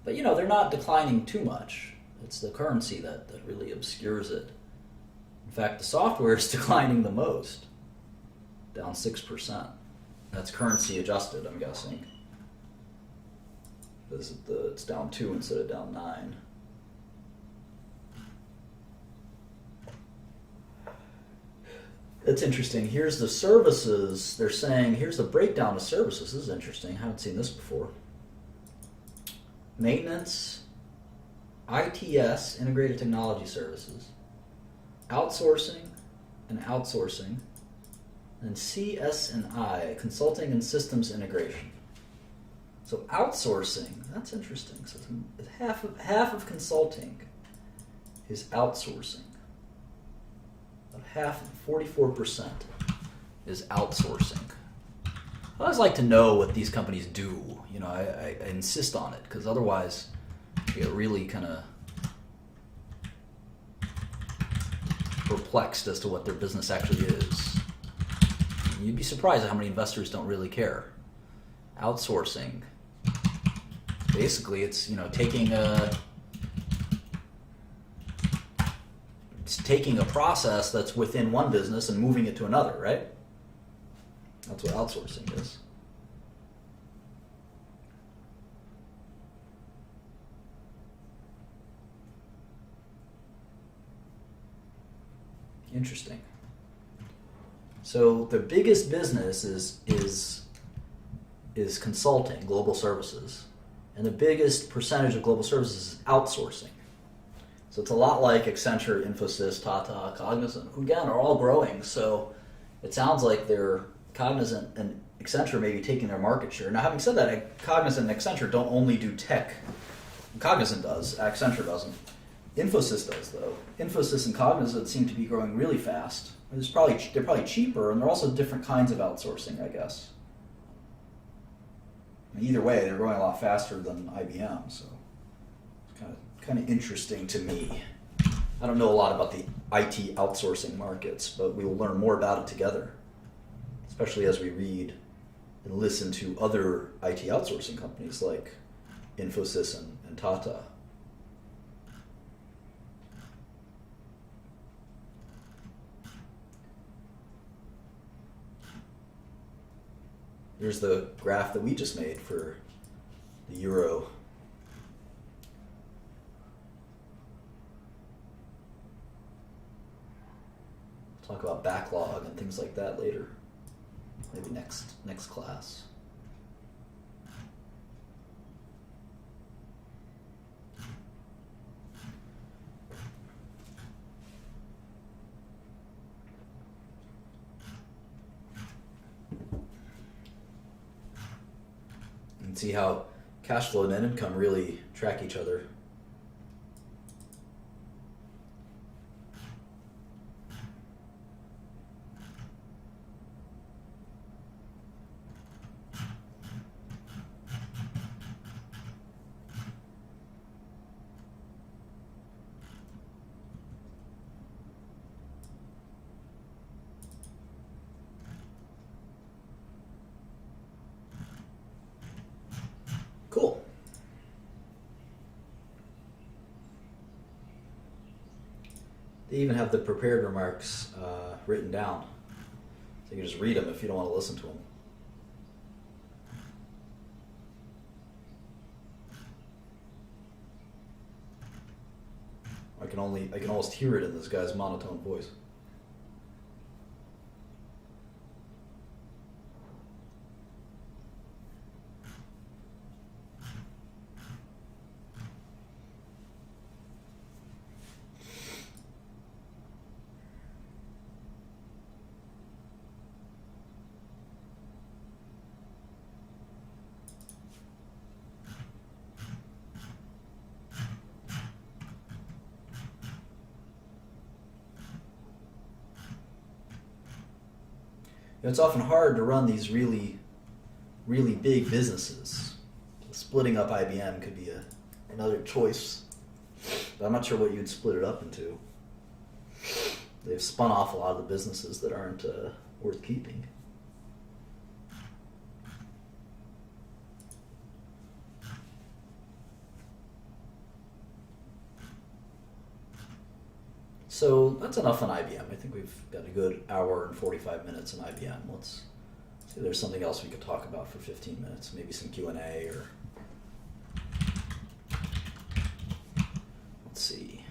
But, they're not declining too much. It's the currency that really obscures it. In fact, the software is declining the most, down 6%. That's currency adjusted, I'm guessing. It's down 2 instead of down 9. It's interesting. Here's the services. They're saying, here's the breakdown of services. This is interesting. I haven't seen this before. Maintenance, ITS, Integrated Technology Services, outsourcing, and CS&I, Consulting and Systems Integration. So outsourcing, that's interesting. So it's half of consulting is outsourcing. About half, 44%, is outsourcing. I always like to know what these companies do. You know, I insist on it because otherwise you get really kind of perplexed as to what their business actually is. You'd be surprised at how many investors don't really care. Outsourcing. Basically, it's, you know, taking a process that's within one business and moving it to another, right? That's what outsourcing is. Interesting. So the biggest business is consulting, global services, and the biggest percentage of global services is outsourcing. So it's a lot like Accenture, Infosys, Tata, Cognizant, who again are all growing. So it sounds like they're Cognizant and Accenture may be taking their market share. Now, having said that, Cognizant and Accenture don't only do tech. Cognizant does, Accenture doesn't. Infosys does, though. Infosys and Cognizant seem to be growing really fast. They're probably cheaper, and they're also different kinds of outsourcing, I guess. Either way, they're growing a lot faster than IBM, so it's kind of interesting to me. I don't know a lot about the IT outsourcing markets, but we will learn more about it together, especially as we read and listen to other IT outsourcing companies like Infosys and Tata. Here's the graph that we just made for the euro. Talk about backlog and things like that later. Maybe next class. And see how cash flow and net income really track each other. Cool. They even have the prepared remarks written down. So you can just read them if you don't want to listen to them. I can almost hear it in this guy's monotone voice. It's often hard to run these really, really big businesses. Splitting up IBM could be another choice, but I'm not sure what you'd split it up into. They've spun off a lot of the businesses that aren't worth keeping. So that's enough on IBM. I think we've got a good hour and 45 minutes on IBM. Let's see if there's something else we could talk about for 15 minutes. Maybe some Q&A or... Let's see.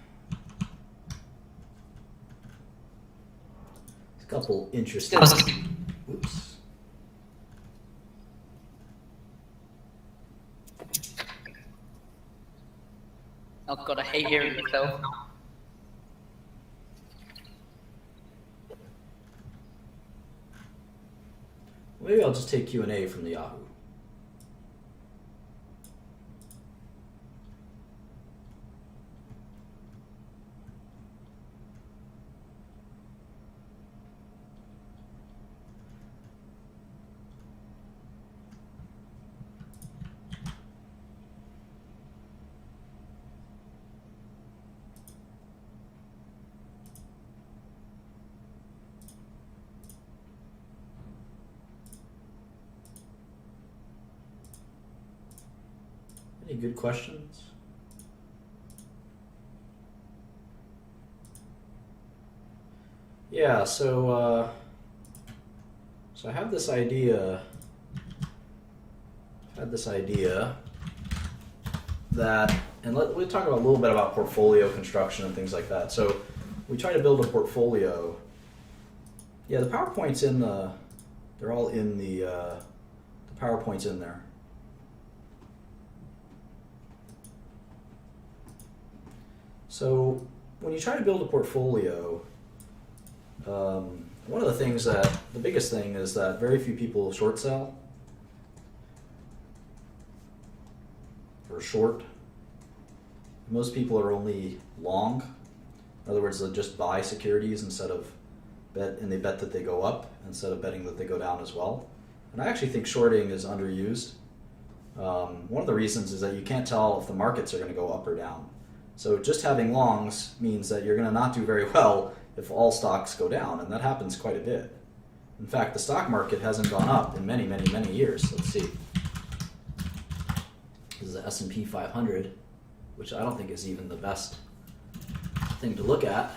There's a couple interesting... Oops. I've got a hate hearing myself. Maybe I'll just take Q&A from the Yahoo. Any good questions? Yeah, so I have this idea. That, and we'll talk about a little bit about portfolio construction and things like that. So we try to build a portfolio. Yeah, the PowerPoint's in the. They're all in the PowerPoint's in there. So when you try to build a portfolio, one of the things the biggest thing is that very few people short sell or short. Most people are only long. In other words, they'll just buy securities instead of they bet that they go up instead of betting that they go down as well. And I actually think shorting is underused. One of the reasons is that you can't tell if the markets are going to go up or down. So just having longs means that you're going to not do very well if all stocks go down, and that happens quite a bit. In fact, the stock market hasn't gone up in many, many, many years. Let's see. This is the S&P 500, which I don't think is even the best thing to look at.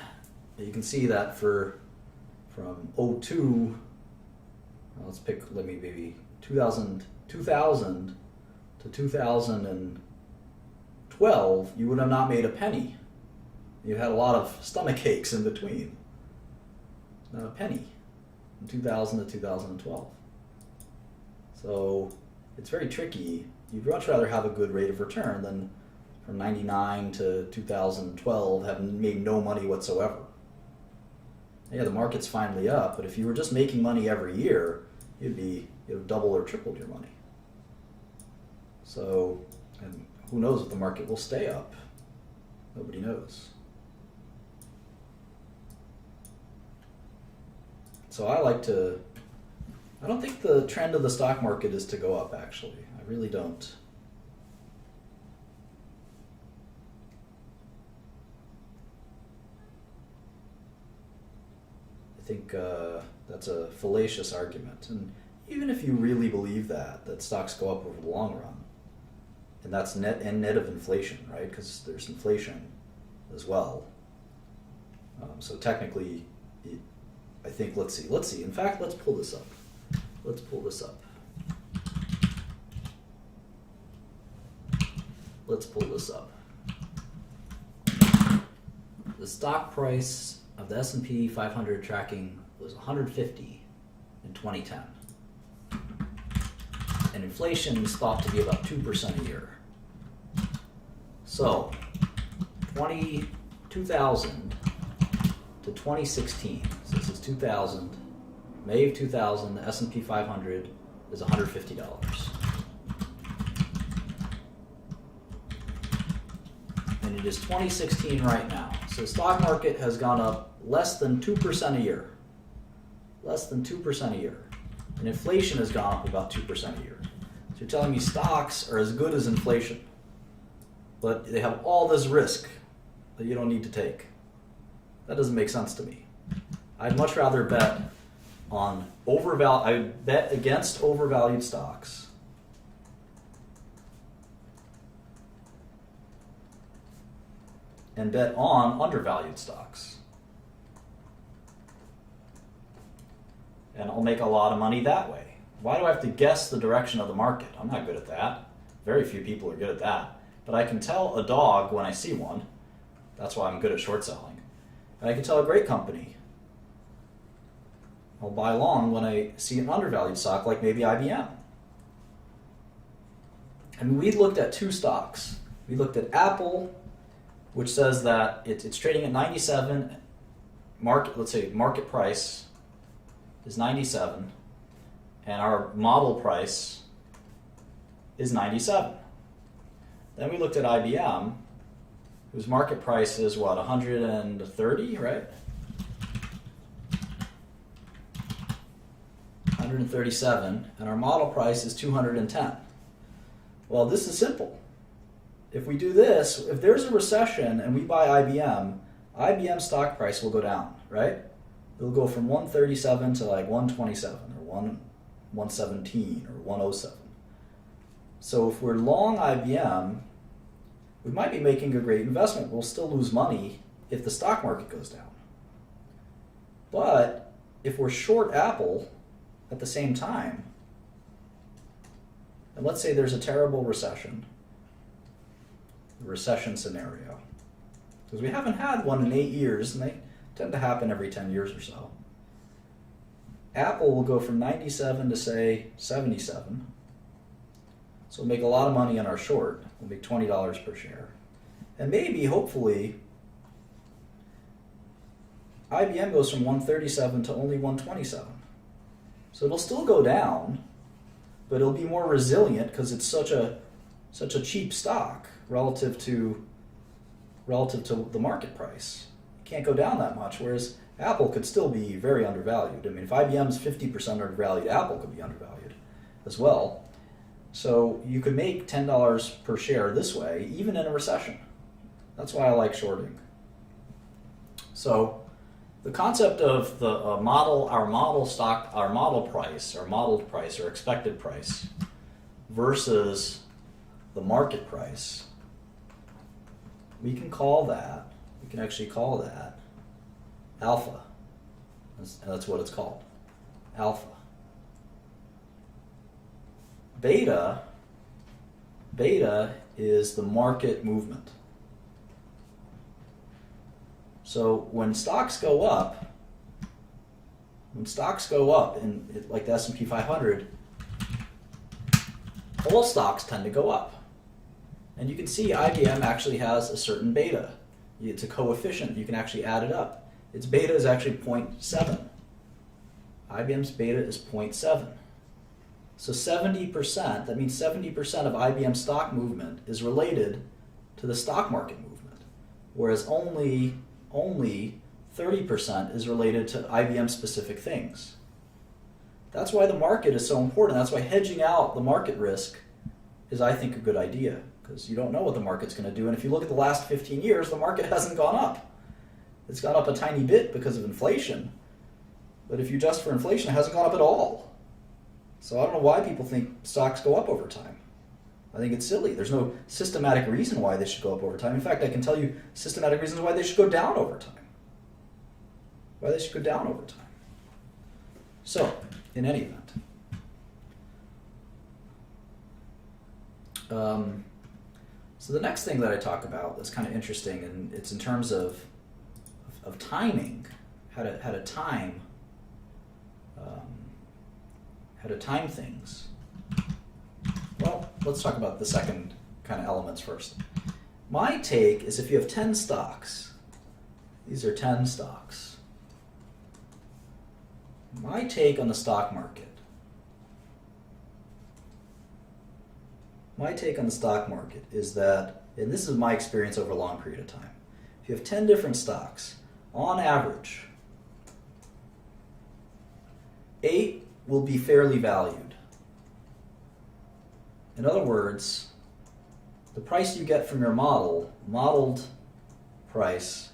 You can see that from 02, let's pick, maybe 2000 to 2012, you would have not made a penny. You had a lot of stomach aches in between. Not a penny from 2000 to 2012. So it's very tricky. You'd much rather have a good rate of return than from 99 to 2012 have made no money whatsoever. Yeah, the market's finally up, but if you were just making money every year, you'd have double or tripled your money. So, and who knows if the market will stay up? Nobody knows. So I don't think the trend of the stock market is to go up, actually. I really don't. I think that's a fallacious argument. And even if you really believe that stocks go up over the long run, and that's net of inflation, right? Because there's inflation as well. So technically, I think, let's see. In fact, let's pull this up. The stock price of the S&P 500 tracking was 150 in 2010. And inflation is thought to be about 2% a year. So, 2000 to 2016, so this is 2000, May of 2000, the S&P 500 is $150. And it is 2016 right now. So the stock market has gone up less than 2% a year. Less than 2% a year. And inflation has gone up about 2% a year. So you're telling me stocks are as good as inflation, but they have all this risk that you don't need to take. That doesn't make sense to me. I'd much rather bet on I bet against overvalued stocks and bet on undervalued stocks. And I'll make a lot of money that way. Why do I have to guess the direction of the market? I'm not good at that. Very few people are good at that. But I can tell a dog when I see one. That's why I'm good at short selling. And I can tell a great company. I'll buy long when I see an undervalued stock like maybe IBM. And we looked at two stocks. We looked at Apple, which says that it's trading at 97. Let's say market price is 97, and our model price is 97. Then we looked at IBM, whose market price is what, 130, right? 137, and our model price is 210. Well, this is simple. If we do this, if there's a recession and we buy IBM stock price will go down, right? It'll go from 137 to like 127 or 117 or 107. So if we're long IBM, we might be making a great investment. We'll still lose money if the stock market goes down. But if we're short Apple at the same time, and let's say there's a terrible recession scenario, because we haven't had one in 8 years, and they tend to happen every 10 years or so. Apple will go from 97 to, say, 77. So we'll make a lot of money on our short. We'll make $20 per share. And maybe, hopefully, IBM goes from 137 to only 127. So it'll still go down, but it'll be more resilient because it's such a cheap stock relative to the market price. It can't go down that much, whereas Apple could still be very undervalued. I mean, if IBM's 50% undervalued, Apple could be undervalued as well. So you could make $10 per share this way, even in a recession. That's why I like shorting. So the concept of the modeled price, or expected price, versus the market price, we can actually call that alpha. That's what it's called, alpha. Beta is the market movement. So when stocks go up, like the S&P 500, all stocks tend to go up. And you can see IBM actually has a certain beta. It's a coefficient. You can actually add it up. Its beta is actually 0.7. IBM's beta is 0.7. So 70%, that means 70% of IBM stock movement is related to the stock market movement, whereas only 30% is related to IBM specific things. That's why the market is so important. That's why hedging out the market risk is, I think, a good idea, because you don't know what the market's going to do. And if you look at the last 15 years, the market hasn't gone up. It's gone up a tiny bit because of inflation. But if you adjust for inflation, it hasn't gone up at all. So I don't know why people think stocks go up over time. I think it's silly. There's no systematic reason why they should go up over time. In fact, I can tell you systematic reasons why they should go down over time. So, in any event. So the next thing that I talk about that's kind of interesting, and it's in terms of timing, how to time things. Well, let's talk about the second kind of elements first. My take is if you have 10 stocks, these are 10 stocks. My take on the stock market is that, and this is my experience over a long period of time, if you have 10 different stocks, on average, 8 will be fairly valued. In other words, the price you get from your modeled price,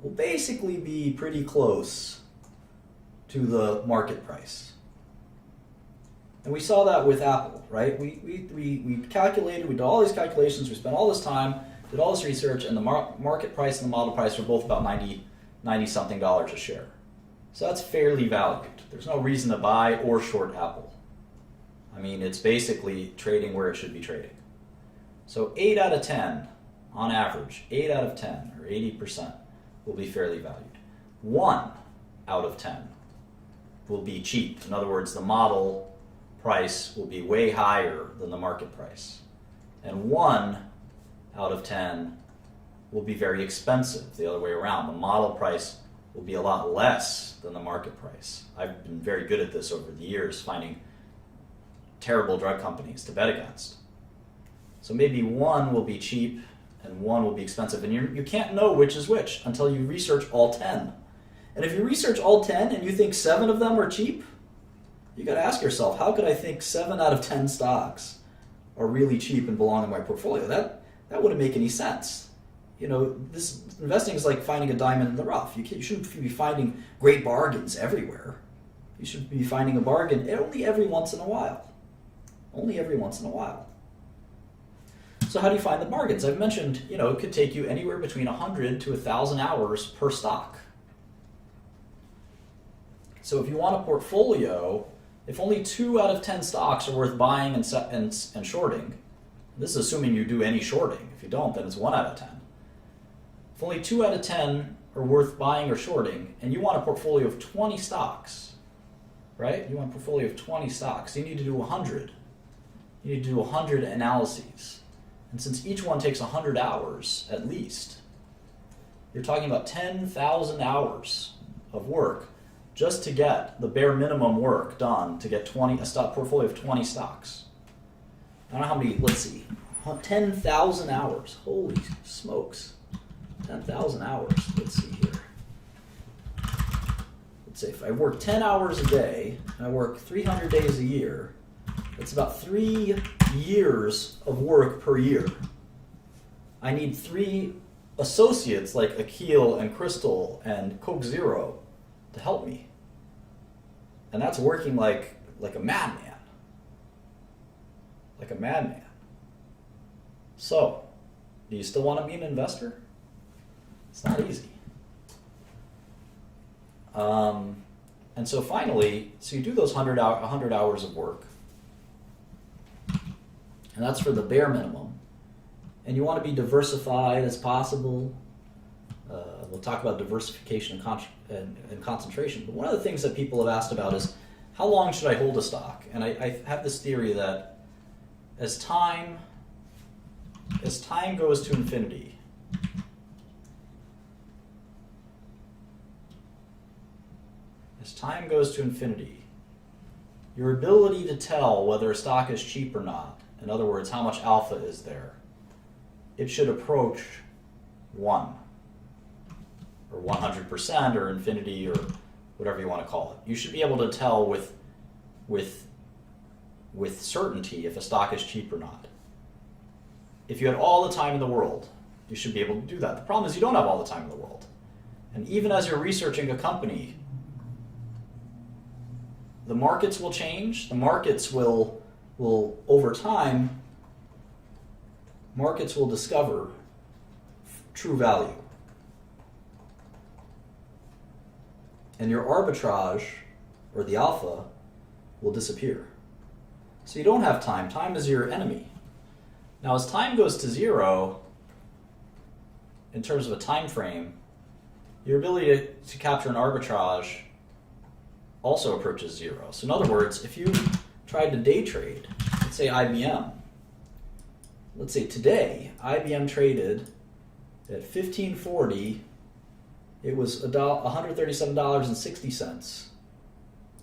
will basically be pretty close to the market price. And we saw that with Apple, right? We calculated, we did all these calculations, we spent all this time, did all this research, and the market price and the model price were both about $90-something a share. So that's fairly valued. There's no reason to buy or short Apple. I mean, it's basically trading where it should be trading. So 8 out of 10, on average, 8 out of 10, or 80%, will be fairly valued. 1 out of 10 will be cheap. In other words, the model price will be way higher than the market price. And 1 out of 10 will be very expensive, the other way around. The model price will be a lot less than the market price. I've been very good at this over the years, finding terrible drug companies to bet against. So maybe 1 will be cheap and 1 will be expensive. And you can't know which is which until you research all 10. And if you research all 10 and you think 7 of them are cheap, you got to ask yourself, how could I think 7 out of 10 stocks are really cheap and belong in my portfolio? That wouldn't make any sense. You know, this investing is like finding a diamond in the rough. You shouldn't be finding great bargains everywhere. You should be finding a bargain only every once in a while. Only every once in a while. So how do you find the bargains? I've mentioned, it could take you anywhere between 100 to 1,000 hours per stock. So if you want a portfolio, if only 2 out of 10 stocks are worth buying and shorting, this is assuming you do any shorting. If you don't, then it's 1 out of 10. If only 2 out of 10 are worth buying or shorting, and you want a portfolio of 20 stocks, right? You want a portfolio of 20 stocks. You need to do 100. You need to do 100 analyses. And since each one takes 100 hours at least, you're talking about 10,000 hours of work just to get the bare minimum work done to get a stock portfolio of 20 stocks. I don't know how many, let's see, 10,000 hours. Holy smokes. 10,000 hours. Let's see here. Let's say if I work 10 hours a day, and I work 300 days a year, it's about 3 years of work per year. I need 3 associates like Akil and Crystal and Coke Zero to help me. And that's working like a madman. Like a madman. So, do you still want to be an investor? It's not easy. And so finally, so you do those 100 hours of work. And that's for the bare minimum. And you want to be diversified as possible. We'll talk about diversification and concentration. But one of the things that people have asked about is, how long should I hold a stock? And I have this theory that as time goes to infinity, your ability to tell whether a stock is cheap or not, in other words, how much alpha is there, it should approach 1 or 100% or infinity or whatever you want to call it. You should be able to tell with certainty if a stock is cheap or not. If you had all the time in the world, you should be able to do that. The problem is you don't have all the time in the world. And even as you're researching a company, the markets will change. The markets will over time, markets will discover true value. And your arbitrage, or the alpha, will disappear. So you don't have time. Time is your enemy. Now as time goes to 0, in terms of a time frame, your ability to capture an arbitrage also approaches 0. So in other words, if you tried to day trade, let's say IBM, let's say today, IBM traded at 1540, it was $137.60.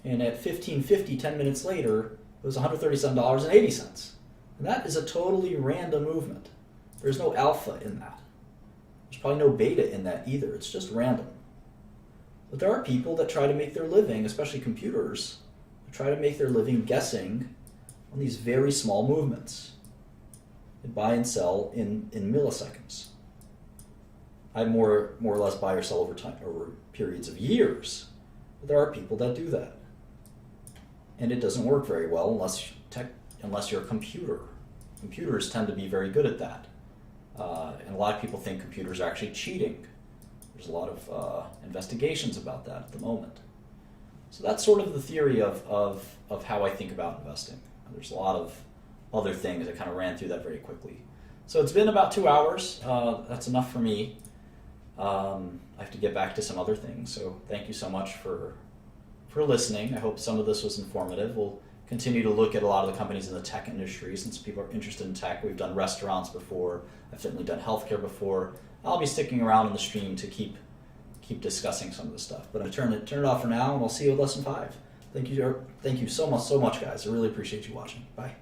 And at 1550, 10 minutes later, it was $137.80. And that is a totally random movement. There's no alpha in that. There's probably no beta in that either. It's just random. But there are people that try to make their living, especially computers, that try to make their living guessing on these very small movements. They buy and sell in milliseconds. I more or less buy or sell over time, over periods of years. But there are people that do that. And it doesn't work very well unless you're a computer. Computers tend to be very good at that. And a lot of people think computers are actually cheating. There's a lot of investigations about that at the moment. So that's sort of the theory of how I think about investing. There's a lot of other things. I kind of ran through that very quickly. So it's been about 2 hours. That's enough for me. I have to get back to some other things. So thank you so much for listening. I hope some of this was informative. We'll continue to look at a lot of the companies in the tech industry since people are interested in tech. We've done restaurants before. I've certainly done healthcare before. I'll be sticking around on the stream to keep discussing some of this stuff. But I'm going to turn it off for now, and I'll see you with lesson 5. Thank you so much, guys. I really appreciate you watching. Bye.